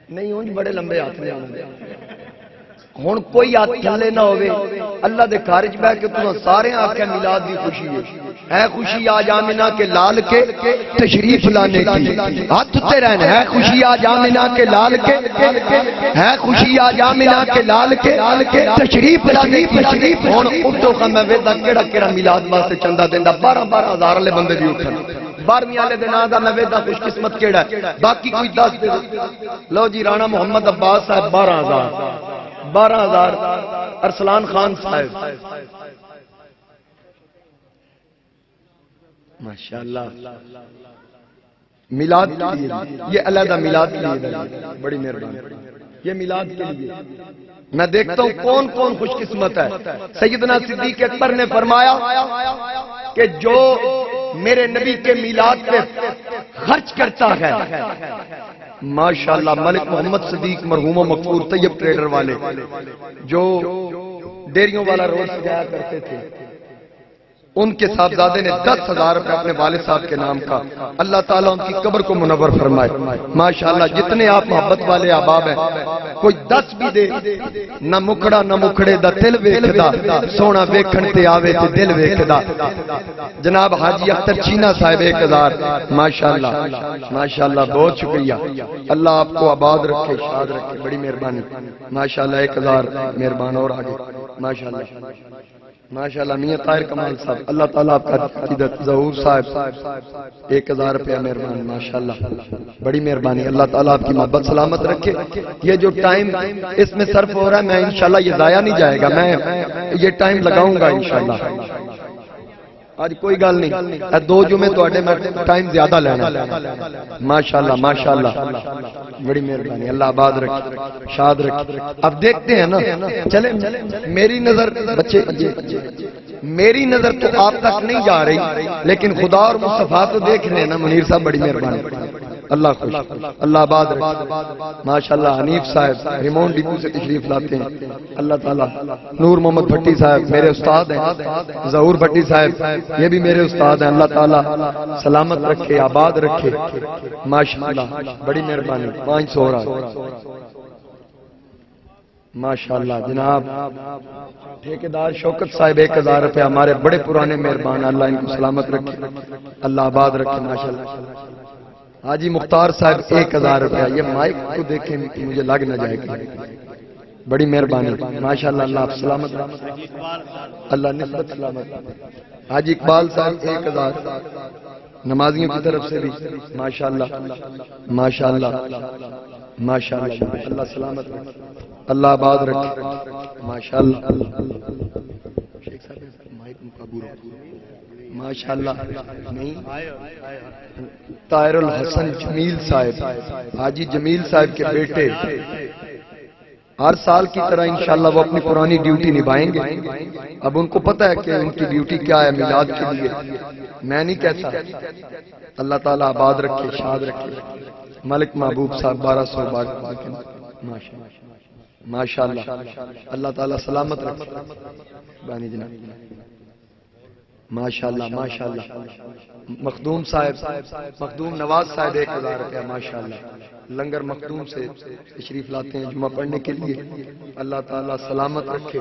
نہیں ہوں بڑے لمبے ہاتھ نے ہوں کوئی ہاتھ تھلے نہ ہوئے. اللہ دے خارج بہ کے تمہیں سارے آکھیں میلاد دی خوشی ہے خوشی آج آمنہ کے لال کے تشریف لانے کی. ہاتھ تے رہنا ہے خوشی آج آمنہ کے لال کے، ہے خوشی آج آمنہ کے لال کے تشریف لانے کی. ہوں اٹھو کہ میں ویدہ کیڑا کیڑا میلاد واسطے چندہ دیندہ 12 ہزار والے بندے بھی اٹھن. 12ویں والے دن آدھا میں ویدہ خوش قسمت کیڑا ہے باقی کوئی 10 دے. لو جی رانا محمد عباس صاحب 12,000 ارسلان خان صاحب ماشاءاللہ میلاد کے لیے. یہ علیحدہ میلاد کے لیے بڑی مہربانی. یہ میلاد کے لیے میں دیکھتا ہوں کون کون خوش قسمت ہے. سیدنا صدیق اکبر نے فرمایا کہ جو میرے نبی کے میلاد پہ خرچ کرتا ہے ماشاءاللہ. ملک محمد صدیق مرحوم و مغفور طیب ٹریڈر والے جو ڈیریوں والا روڈ سجایا کرتے تھے، ان کے صاحبزادے نے 10,000 روپے اپنے والد صاحب کے نام کا. اللہ تعالیٰ ان کی قبر کو منور فرمائے. ماشاءاللہ جتنے آپ محبت والے احباب ہیں کوئی 10 بھی دے. نہ مکھڑا نہ مکھڑے دا دل ویکھدا، سونا ویکھن تے آوے تے دل ویکھدا. جناب حاجی اختر چینا صاحب 1,000 ماشاءاللہ ماشاءاللہ. بہت شکریہ. اللہ آپ کو آباد رکھے، شاد رکھے. بڑی مہربانی. ماشاءاللہ 1,000 مہربان. اور آگے ماشاءاللہ ماشاءاللہ میاں طاہر کمال صاحب اللہ تعالیٰ آپ کا عقیدت ظہور صاحب 1000 روپیہ مہربانی ماشاءاللہ بڑی مہربانی اللہ تعالیٰ آپ کی محبت سلامت رکھے یہ جو ٹائم اس میں صرف ہو رہا ہے میں انشاءاللہ یہ ضائع نہیں جائے گا میں یہ ٹائم لگاؤں گا انشاءاللہ آج کوئی گل نہیں 2 جمعے تو میں ٹائم زیادہ لینا ماشاءاللہ ماشاءاللہ بڑی مہربانی اللہ آباد رکھے شاد رکھے اب دیکھتے ہیں نا چلے میری نظر بچے میری نظر تو آپ تک نہیں جا رہی لیکن خدا اور مصطفیٰ تو دیکھ رہے ہیں نا منیر صاحب بڑی مہربانی اللہ خوش اللہ آباد رکھے ماشاءاللہ حنیف صاحب ریمون ڈپو سے تشریف لاتے ہیں اللہ تعالیٰ نور محمد بھٹی صاحب میرے استاد ہیں ظہور بھٹی صاحب یہ بھی میرے استاد ہیں اللہ تعالیٰ سلامت رکھے آباد رکھے ماشاءاللہ بڑی مہربانی 500 رہا ماشاءاللہ جناب ٹھیکیدار شوکت صاحب 1000 روپے ہمارے بڑے پرانے مہربان اللہ ان کو سلامت رکھے اللہ آباد رکھے ماشاءاللہ حاجی مختار صاحب 1000 روپے یہ مائک کو دیکھیں مجھے لگ نہ جائے گا بڑی مہربانی ماشاءاللہ اللہ آپ سلامت اللہ نسبت سلامت حاجی اقبال صاحب 1000 نمازیوں کی طرف سے بھی ماشاءاللہ ماشاءاللہ ماشاءاللہ اللہ سلامت اللہ آباد رکھے ماشاءاللہ شیخ صاحب مائک مقابو رکھو ماشاءاللہ نہیں طاہر الحسن جمیل صاحب حاجی جمیل صاحب کے بیٹے ہر سال کی طرح انشاءاللہ وہ اپنی پرانی ڈیوٹی نبھائیں گے اب ان کو پتہ ہے کہ ان کی ڈیوٹی کیا ہے میلاد کے لیے میں نہیں کہتا اللہ تعالیٰ آباد رکھے شاد رکھے ملک محبوب صاحب 1200 ماشاءاللہ اللہ تعالیٰ سلامت رکھے بانی جناب ماشاءاللہ ماشاءاللہ مخدوم صاحب مخدوم نواز صاحب 1000 روپیہ ماشاءاللہ لنگر مخدوم سے تشریف لاتے ہیں جمعہ پڑھنے کے لیے اللہ تعالیٰ سلامت رکھے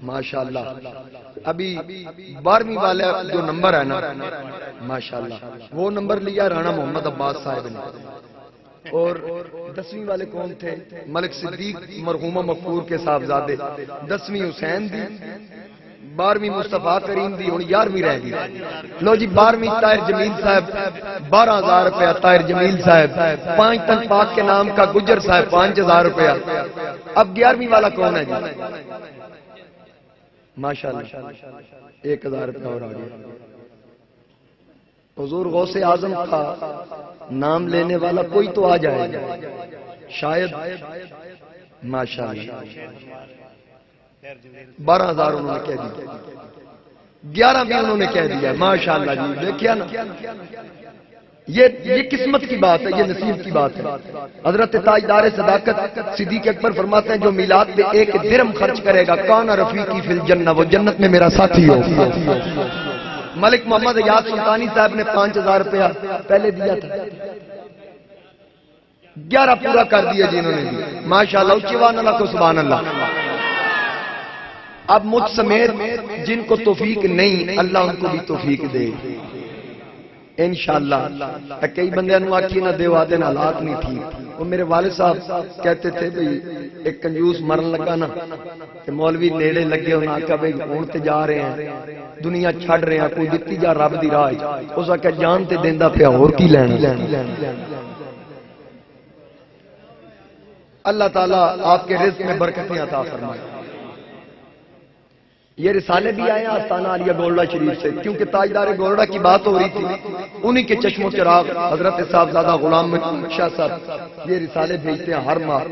ماشاءاللہ ابھی 12ویں والا جو نمبر ہے نا ماشاءاللہ وہ نمبر لیا رانا محمد عباس صاحب نے اور 10ویں والے کون تھے ملک صدیق مرحومہ مغفور کے صاحبزادے 10ویں حسین دی 12ویں مصطفیٰ کریم دی اور 11ویں رہ گئی لو جی 12ویں طاہر جمیل صاحب 12000 روپیہ طاہر جمیل صاحب 5 تن پاک کے نام کا گجر صاحب 5000 روپیہ اب 11ویں والا کون ہے جی ماشاءاللہ 1000 روپیہ اور آ گیا حضور غوث اعظم کا نام لینے والا کوئی تو آ جائے گا شاید ماشاءاللہ 12000 انہوں نے کہہ دیا 11 بھی انہوں نے کہہ دیا ماشاءاللہ جی دیکھیا نا یہ قسمت کی بات ہے یہ نصیب کی بات ہے حضرت تاجدار صداقت صدیق اکبر فرماتے ہیں جو میلاد پہ 1 درہم خرچ کرے گا کان رفیقی فی الجنہ وہ جنت میں میرا ساتھی ہو ملک محمد یاد سلطانی صاحب نے 5000 روپیہ پہلے دیا تھا 11 پورا کر دیا جنہوں نے ماشاءاللہ سبحان اللہ کو سبحان اللہ اب مجھ سمیت جن کو توفیق نہیں اللہ ان کو بھی توفیق دے انشاءاللہ کئی بندے نو آکھی نہ دیو آدھے حالات نہیں ٹھیک وہ میرے والد صاحب کہتے تھے بھئی ایک کنجوس مرن لگا نا کہ مولوی نیڑے لگے ہونا آکھا بھئی ہون تے جا رہے ہیں دنیا چھڑ رہے ہیں کوئی دتی جا رب دی راہ اس آکھا جان تے دیندہ پیا اور کی لینا اللہ تعالیٰ آپ کے رزق میں برکتیں عطا فرمائے یہ رسالے بھی آئے ہیں آستانہ عالیہ گولڑا شریف سے کیونکہ تاجدار گولڑا کی بات ہو رہی تھی انہی کے چشم و چراغ حضرت صاحبزادہ غلام شاہ صاحب یہ رسالے بھیجتے ہیں ہر ماہ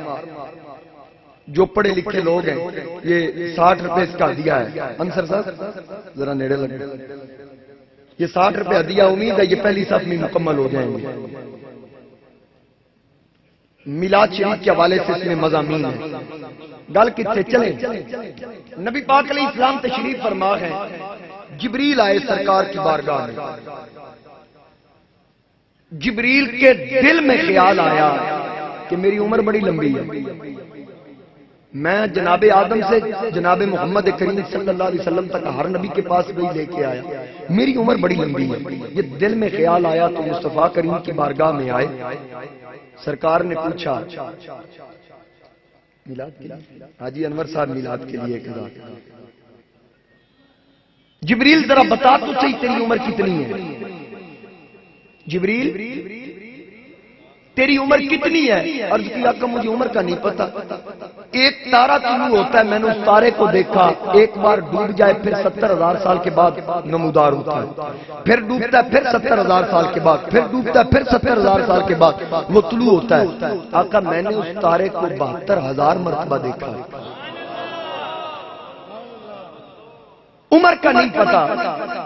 جو پڑھے لکھے لوگ ہیں یہ 60 روپے اس کا دیا ہے انصر صاحب ذرا نیڑے لگے یہ 60 روپے دیا امید ہے یہ پہلی صف میں مکمل ہو جائیں گے میلاد شریف کے حوالے سے اس میں مضامین ہیں گل کتنے چلیں نبی پاک علیہ السلام تشریف فرما ہے جبریل آئے سرکار کی بارگاہ میں جبریل کے دل میں خیال آیا کہ میری عمر بڑی لمبی ہے میں جناب آدم سے جناب محمد کریم صلی اللہ علیہ وسلم تک ہر نبی کے پاس بھی لے کے آیا میری عمر بڑی لمبی ہے یہ دل میں خیال آیا تو مصطفیٰ کریم کی بارگاہ میں آئے سرکار نے پوچھا میلاد کے لیے حاجی انور صاحب میلاد کے لیے ایک ہزار. جبریل ذرا بتا تو صحیح تیری عمر کتنی ہے؟ جبریل تیری عمر کتنی ہے؟ عرض کیا کہ مجھے عمر کا نہیں پتا. ایک تارا طلوع ہوتا ہے، میں نے اس تارے کو دیکھا، ایک بار ڈوب جائے پھر 70,000 سال کے بعد نمودار ہوتا ہے، پھر ڈوبتا ہے پھر 70,000 سال کے بعد، پھر ڈوبتا ہے پھر 70,000 سال کے بعد وہ طلوع ہوتا ہے. آقا میں نے اس تارے کو 72,000 مرتبہ دیکھا. عمر کا نہیں پتا.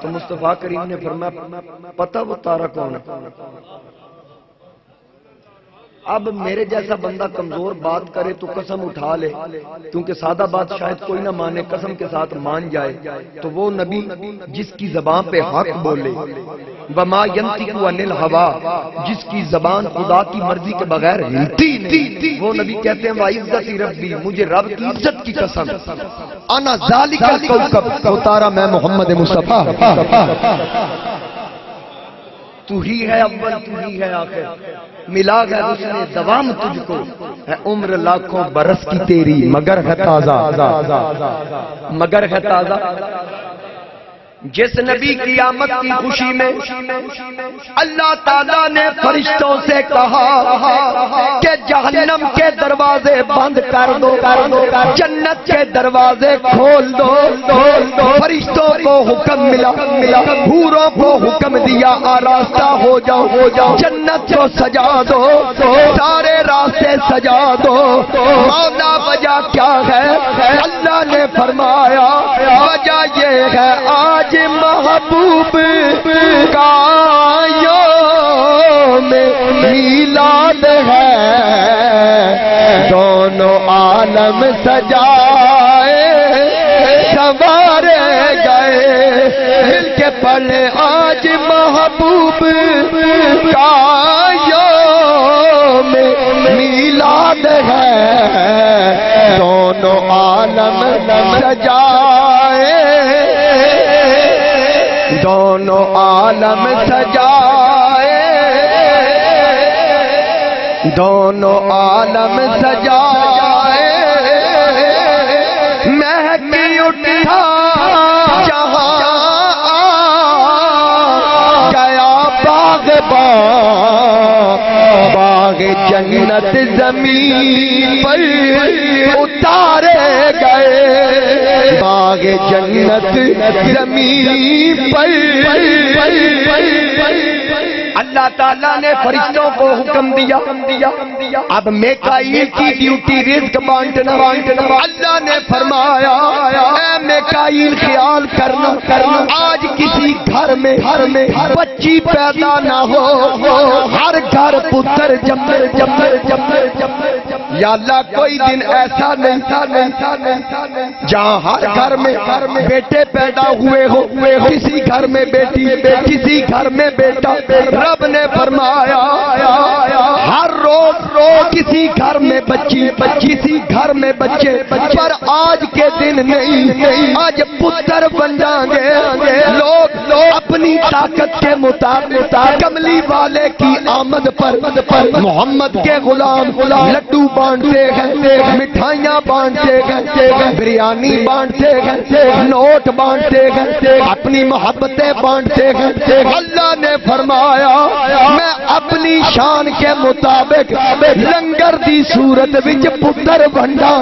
تو مصطفیٰ کریم نے فرمایا پتا وہ تارا کون ہے؟ اب میرے جیسا بندہ کمزور بات کرے تو قسم اٹھا لے، کیونکہ سادہ بات شاید کوئی نہ مانے، قسم کے ساتھ مان جائے. تو وہ نبی جس کی زبان پہ حق بولے، وما ينطق عن الهوى، جس کی زبان خدا کی مرضی کے بغیر ہلتی نہیں، وہ نبی کہتے ہیں وعزت ربی، مجھے رب کی عزت کی قسم، انا ذالک الکوکب، اتارا میں محمد مصطفیٰ، تو ہی ہے اول تو ہی ہے آخر، ملا ہے اس نے دوام تجھ کو، ہے عمر لاکھوں برس کی تیری مگر ہے تازہ، مگر ہے تازہ. جس نبی کی آمد کی خوشی میں اللہ تعالیٰ نے فرشتوں سے کہا کہ جہنم کے دروازے بند کر دو، جنت کے دروازے کھول دو. فرشتوں کو حکم ملا، حوروں کو حکم دیا آراستہ ہو جاؤ، جنت کو سجا دو، سارے راستے سجا دو. مولا وجہ کیا ہے؟ اللہ نے فرمایا وجہ یہ ہے آج محبوب کا یوم میلاد ہے، دونوں عالم سجائے سنوارے گئے. مل کے پڑھے آج محبوب کا یوم میلاد ہے، دونوں عالم سجائے، دونوں عالم سجائے، دونوں عالم سجائے. مہکی اٹھا جہاں گیا باغ باغ جنت زمین پر اتارے گئے، باغ جنت زمین پر. اللہ تعالیٰ نے فرشتوں کو حکم دیا اب میکائیل کی ڈیوٹی رزق بانٹنا. اللہ نے فرمایا اے میکائیل خیال کرنا آج کسی گھر میں بچی پیدا نہ ہو، ہر گھر پتر جمر. یا اللہ کوئی دن ایسا نہیں جہاں ہر گھر میں بیٹے پیدا ہوئے ہو، کسی گھر میں بیٹی، کسی گھر میں بیٹا. رب نے فرمایا ہر روز کسی گھر میں بچی، کسی گھر میں بچے، پر آج کے دن نہیں، آج پتر بن جائیں گے لوگ اپنی طاقت کے مطابق. کملی والے کی آمد پر محمد کے غلام لڈو بانٹتے ہیں، مٹھائیاں بانٹتے ہیں، بریانی بانٹتے ہیں، نوٹ بانٹتے ہیں، اپنی محبتیں بانٹتے ہیں. اللہ نے فرمایا میں اپنی شان کے مطابق لنگر دی صورت وچ پتر بنڈا.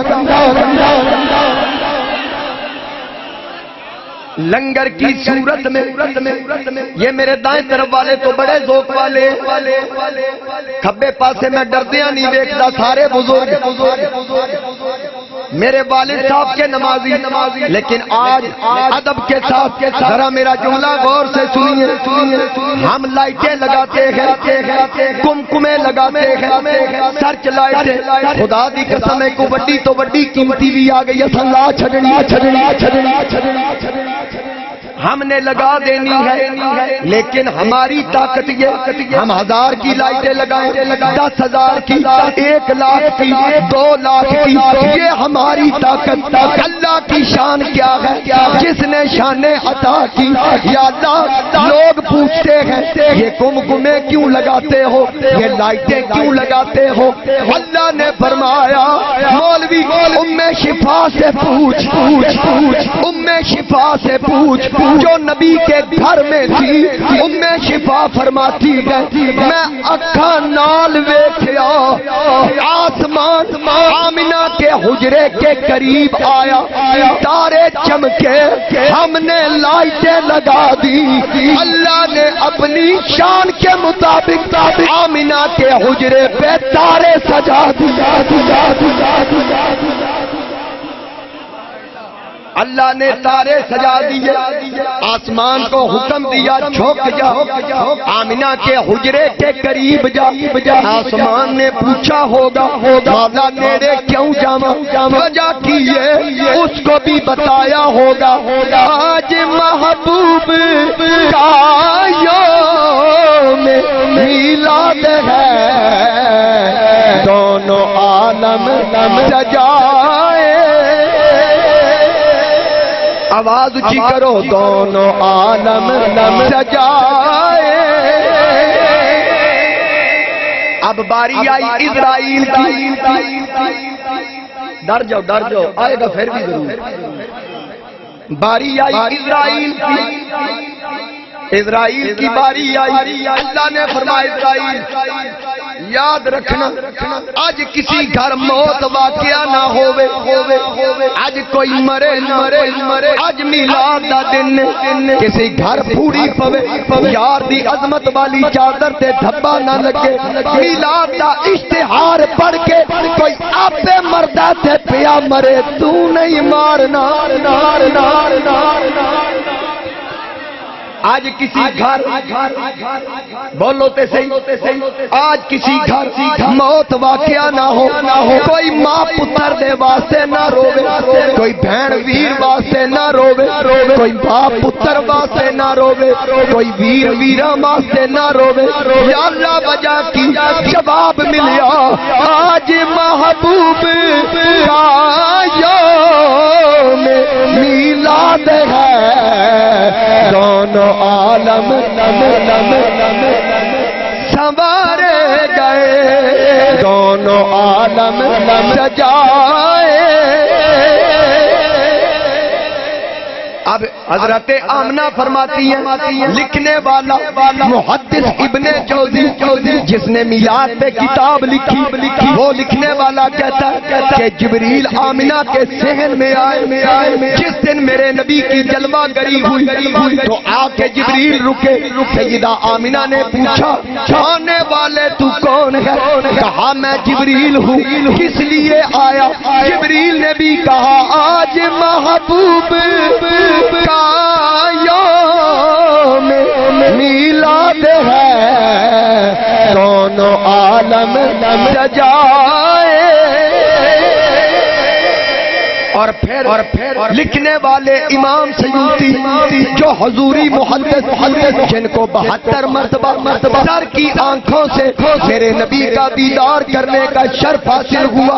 لنگر کی صورت میں یہ میرے دائیں طرف والے تو بڑے ذوق والے، کھبے پاسے میں ڈردیاں نہیں دیکھتا سارے بزرگ میرے والد صاحب کے نمازی. لیکن آج ادب کے ساتھ ذرا میرا جملہ غور سے سنیے. ہم لائٹیں لگاتے ہیں، کمکمے لگاتے ہیں، سرچ لائٹیں. خدا دی قسم ہے کو بڑی تو بڑی قیمتی بھی آ گئی. ہم نے لگا دینی ہے، لیکن ہماری طاقت یہ ہم 1000 کی لائٹیں لگائیں، 10,000 کی، 1 لاکھ کی، 2 لاکھ کی، یہ ہماری طاقت۔ اللہ کی شان کیا ہے جس نے شانیں عطا کی؟ یا اللہ لوگ پوچھتے ہیں یہ گمگمے کیوں لگاتے ہو، یہ لائٹیں کیوں لگاتے ہو؟ اللہ نے فرمایا مولوی ام شفا سے پوچھ، ام شفا سے پوچھ جو نبی کے گھر میں تھی۔ ام شفا فرماتی ہے میں اکھا نال ویکھیا آسمان آمنہ کے حجرے کے قریب آیا، تارے چمکے، ہم نے لائٹیں لگا دی۔ اللہ نے اپنی شان کے مطابق آمنہ کے حجرے پہ تارے سجا دیا۔ اللہ نے تارے سجا دیے، آسمان کو حکم دیا جھک جا، آمنہ کے حجرے کے قریب جا۔ آسمان نے پوچھا ہوگا مولا تیرے کیوں جاما، وجہ کی یہ اس کو بھی بتایا ہوگا آج محبوب کا یوم میلاد ہے، دونوں عالم سجائے، آواز اونچی کرو، دونوں عالم سجائے۔ اب باری آئی اسرائیل کی، ڈر جاؤ آئے گا پھر بھی ضرور۔ باری آئی اسرائیل کی باری آئی، اللہ نے فرمایا اسرائیل یاد رکھنا آج کسی گھر موت واقعہ نہ ہوئے، آج کوئی مرے نہ مرے، آج میلاد دا دن کسی گھر پھوڑی پوے، یار دی عظمت والی چادر تے دھبا نہ لگے، میلاد دا اشتہار پڑھ کے کوئی آپے مردہ تے پیا مرے، تو نہیں مارنا۔ آج کسی گھر بولو تے صحیح، آج کسی گھر موت واقعہ نہ ہو، کوئی ماں پتر دے واسطے نہ روے، کوئی بہن ویر واسطے نہ روے، کوئی باپ پتر واسطے نہ روے، کوئی ویر ویرا واسطے نہ روے۔ یا اللہ وجہ کی جواب ملیا آج محبوب کا یوم میلاد ہے، دونوں عالم سنوارے گئے، دونوں عالم سجائے۔ اب حضرت آمنہ فرماتی ہیں لکھنے والا محدث ابن جوزی جس نے میلاد پہ کتاب لکھی، وہ لکھنے والا کہتا کہ جبریل آمنہ کے صحن میں آئے، جس دن میرے نبی کی جلوہ گری ہوئی تو آ کے جبریل رکے، سیدہ آمنہ نے پوچھا آنے والے تو کون ہے؟ کہا میں جبریل ہوں، کس لیے آیا؟ جبریل نے بھی کہا آج محبوب کا یوم میلاد ہے، دونوں عالم سجائے۔ اور پھر لکھنے والے امام سیوطی جو حضوری محدث جن کو 72 مرتبہ سر کی آنکھوں سے میرے نبی کا دیدار کرنے کا شرف حاصل ہوا،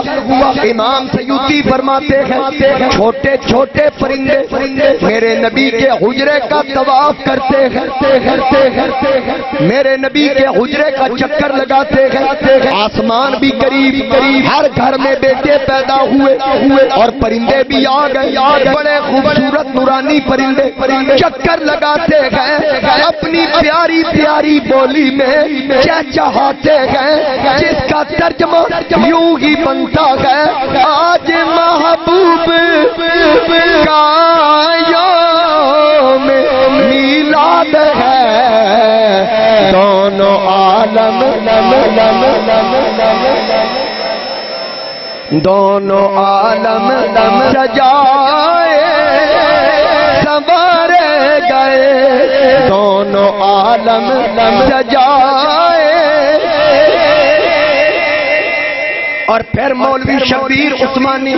امام سیوطی فرماتے ہیں چھوٹے چھوٹے پرندے میرے نبی کے حجرے کا طواف کرتے ہیں، میرے نبی کے حجرے کا چکر لگاتے ہیں، آسمان بھی قریب ہر گھر میں بیٹے پیدا ہوئے اور پرندے بھی آ گئے، بڑے خوبصورت نورانی پرندے چکر لگاتے گئے، اپنی پیاری پیاری بولی میں چہچہاتے گئے، جس کا ترجمہ یوں ہی بنتا ہے آج محبوب کا یوم میلاد ہے، دونوں عالم دونوں عالم سجائے، سنوارے گئے، دونوں عالم سجائے۔ اور پھر مولوی شبیر عثمانی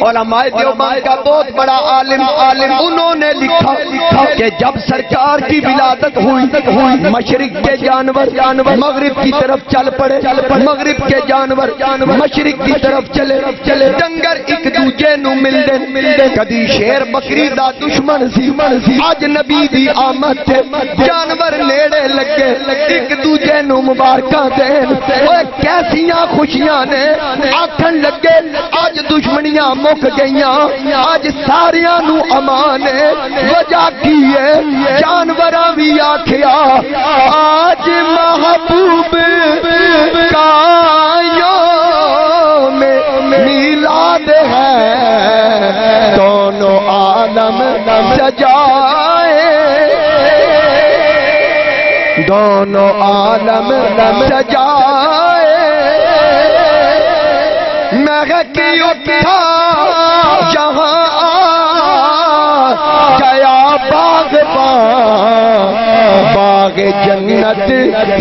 علماء دیوبند کا بہت بڑا عالم انہوں نے لکھا کہ جب سرکار کی ولادت ہوئی مشرق کے جانور مغرب کی طرف چل پڑے مغرب کے جانور مشرق کی طرف چلے ڈنگر ایک دوجے نو ملدے کدی شیر بکری دا دشمن سی اج نبی دی آمد تے جانور نیڑے لگے ایک دوجے نو مبارکاں دین اوے کیسیاں خوشیاں نے آکھن لگے آج دشمنیاں مک گئیاں آج ساریاں نو امان ہے وجہ کی ہے جانوراں بھی آکھیا آج محبوب کا یوم میلاد ہے دونوں عالم سجائے دونوں عالم سجائے میں کی اٹھا جہاں گیا باغ جنت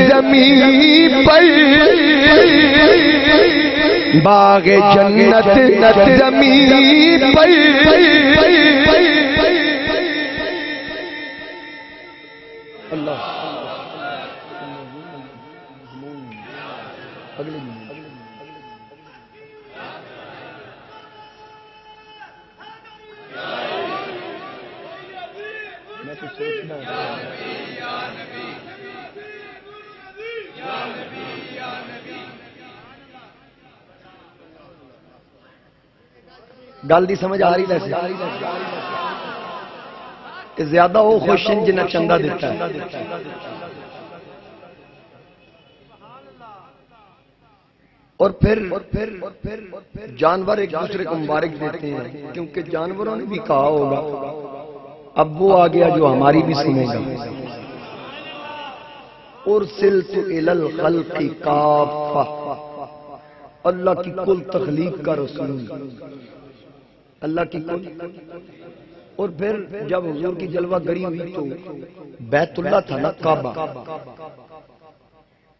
زمین پر باغ جنت زمین پر اللہ گل دی سمجھ آ رہی ویسے کہ زیادہ وہ خوش ہیں جنہیں چندہ دیتا ہے اور پھر جانور ایک دوسرے کو مبارک دیتے ہیں کیونکہ جانوروں نے بھی کہا ہوگا اب وہ آ گیا جو ہماری بھی سنے گا ارسلت الی الخلق کافہ اللہ کی کل تخلیق کا رسول اللہ کی کل اور پھر جب حضور کی جلوہ گری ہوئی تو بیت اللہ تھا نا کعبہ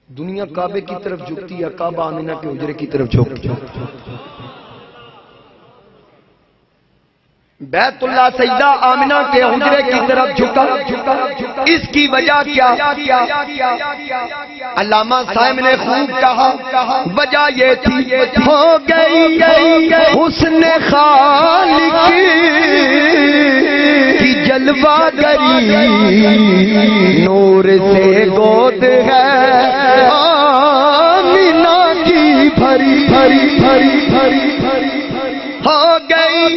دنیا کعبے کی طرف جھکتی ہے کعبہ آمینہ کے حجرے کی طرف جھکتی ہے بیت اللہ سیدہ آمنہ کے حجرے کی طرف جھکا اس کی وجہ کیا علامہ صاحب نے خوب کہا وجہ یہ تھی ہو گئی حسن خالق کی جلوہ گری نور سے گود ہے آمنہ کی بھری ہو گئی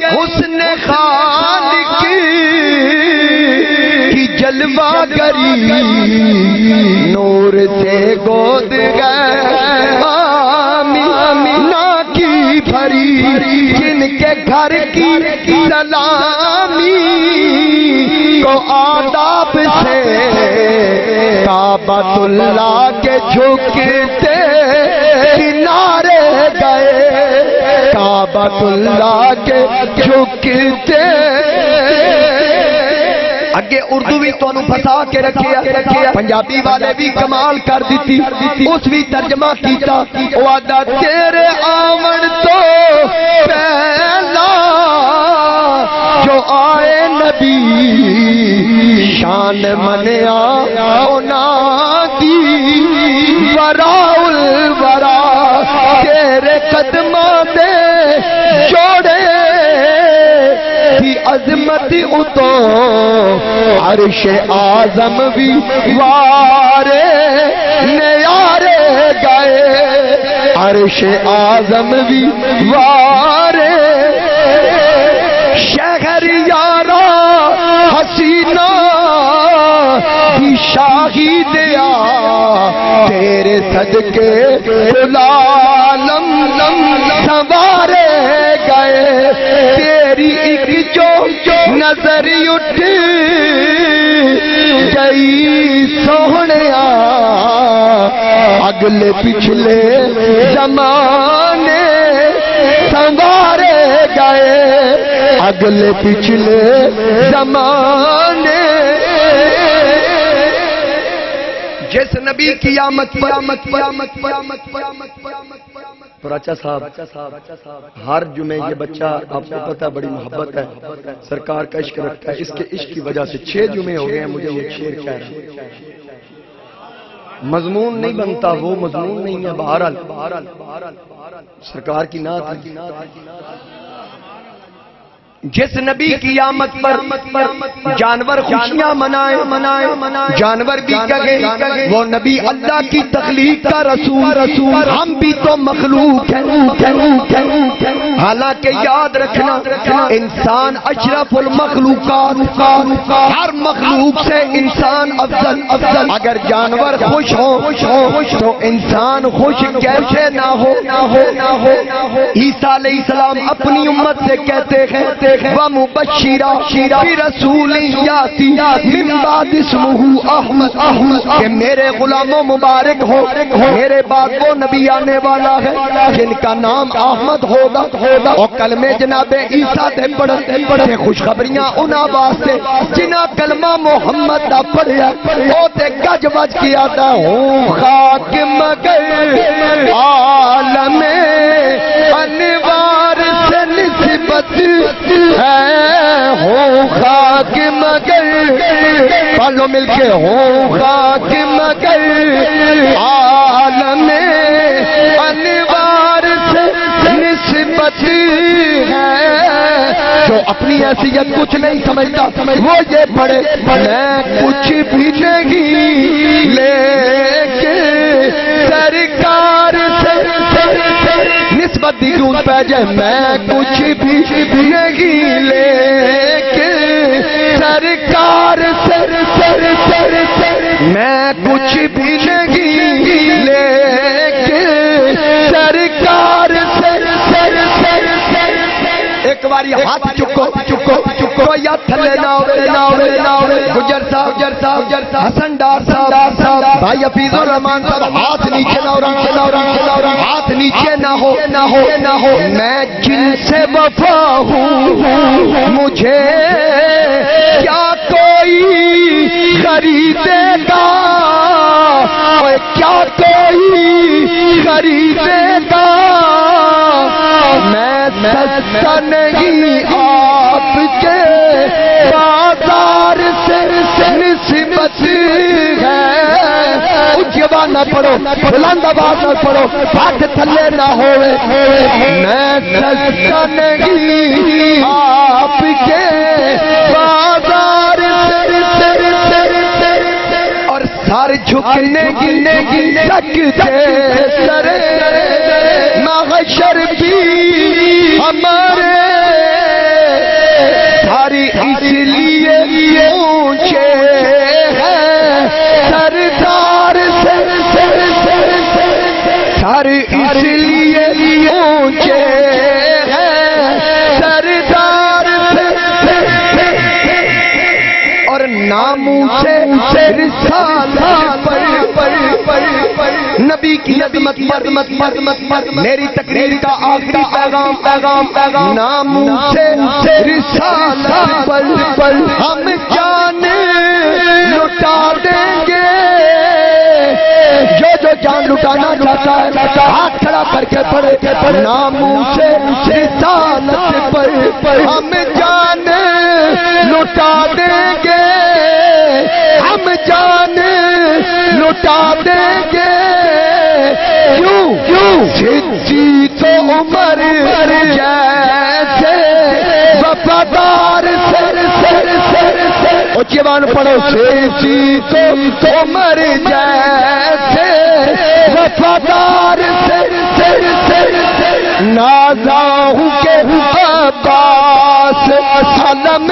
حسن خالق کی جلوہ گری نور سے گود گئے آمینہ کی بھری جن کے گھر کی سلامی کو آداب سے کعبۃ اللہ کے جھکتے کنارے گئے کعبۃ اللہ کے جھکتے اگے اردو بھی تو پھنسا کے رکھیا پنجابی والے بھی کمال کر دیتی اس بھی ترجمہ کیتا وعدہ تیرے آمن تو پہلا جو آئے نبی شان منیا اونا کی وراء الورا تیرے قدموں میں جوڑے کی عظمت اتو عرش اعظم بھی وارے نیارے گئے عرش اعظم بھی وارے شہر یارا حسینہ کی شاہی دیا تیرے صدقے العالم سوارے گئے تیری ایک جو نظر اٹھ گئی سوہنیا اگلے پچھلے زمانے سوارے گئے اگلے پچھلے زمانے جس نبی کی آمد پر پراچا صاحب ہر جمعے یہ بچہ آپ کو پتہ ہے بڑی محبت ہے، سرکار کا عشق رکھتا ہے، اس کے عشق کی وجہ سے 6 جمعے ہو گئے ہیں مجھے یہ شعر کہہ رہا ہے۔ مضمون نہیں بنتا، وہ مضمون نہیں ہے، بہرحال سرکار کی نعت ہے۔ جس نبی کی آمد پر جانور خوشیاں منائے، جانور بھی کہے وہ نبی اللہ کی تخلیق کا رسول، ہم بھی تو مخلوق ہیں۔ حالانکہ یاد رکھنا انسان اشرف المخلوقات، ہر مخلوق سے انسان افضل۔ اگر جانور خوش ہو تو انسان خوش کیسے نہ ہو۔ عیسیٰ علیہ السلام اپنی امت سے کہتے ہیں وَمُبَشِّرًا بِرَسُولٍ يَأْتِي مِن بَعْدِ اسْمُهُ احمد، کہ میرے غلاموں مبارک ہو، میرے بعد وہ نبی آنے والا ہے جن کا نام احمد ہوگا۔ اور کلمے جناب عیسیٰ دے پڑھتے خوشخبریاں انہاں واسطے جنہاں کلمہ محمد دا پڑھیا او تے گج بج کیا دا ہوں خاک مگر عالم انوار سے نسبت ہے، ہوں خاک مگر پالو مل کے ہوں خاک مگر عالم انوار سے نسبت ہے۔ جو اپنی حیثیت کچھ نہیں سمجھتا وہ یہ پڑھے میں کچھ بھی نہیں لیکن سرکار سے نسبت دی کیوں پہ جائے، میں کچھ بھی نہیں لیکن سرکار سے، میں کچھ بھی نہیں لیکن سرکار سے۔ ایک باری ہاتھ چکو یا تھلے ناوے گجر صاحب حسن ڈار صاحب بھائی حفیظ الرحمان صاحب ہاتھ نیچے نہ ہاتھ نیچے نہ ہو۔ میں جن سے وفا ہوں مجھے کیا کوئی خریدے گا، کیا کوئی خریدے گا، میں سستا نہیں آپ کے بازار سے نسبت ہے۔ اونچی آواز نہ پڑھو، بلند آواز نہ پڑھو، ہاتھ تھلے نہ ہوئے، میں سستا نہیں آپ کے بازار سے، اور سر جھکنے کی سکتے سرے محشر بھی ہمارے ساری اس لیے اونچے ہیں سردار سے، ساری اس لیے اونچے ہیں سردار سے، اور ناموں سے رسالت پر نبی کی عظمت میری تقریر کا آخری پیغام ناموں سے رسالت پر ہم جان لٹا دیں گے۔ جو جان لٹانا چاہتا ہے ہاتھ کھڑا کر کے پڑھے ناموں سے رسالت پر ہم جان لٹا دیں گے، ہم جان لٹا دیں گے۔ کیوں سچی تو عمر جیسے وفادار اچیوان پڑھو، سچی تو عمر جیسے وفادار نازا ہوں کہ عباس علم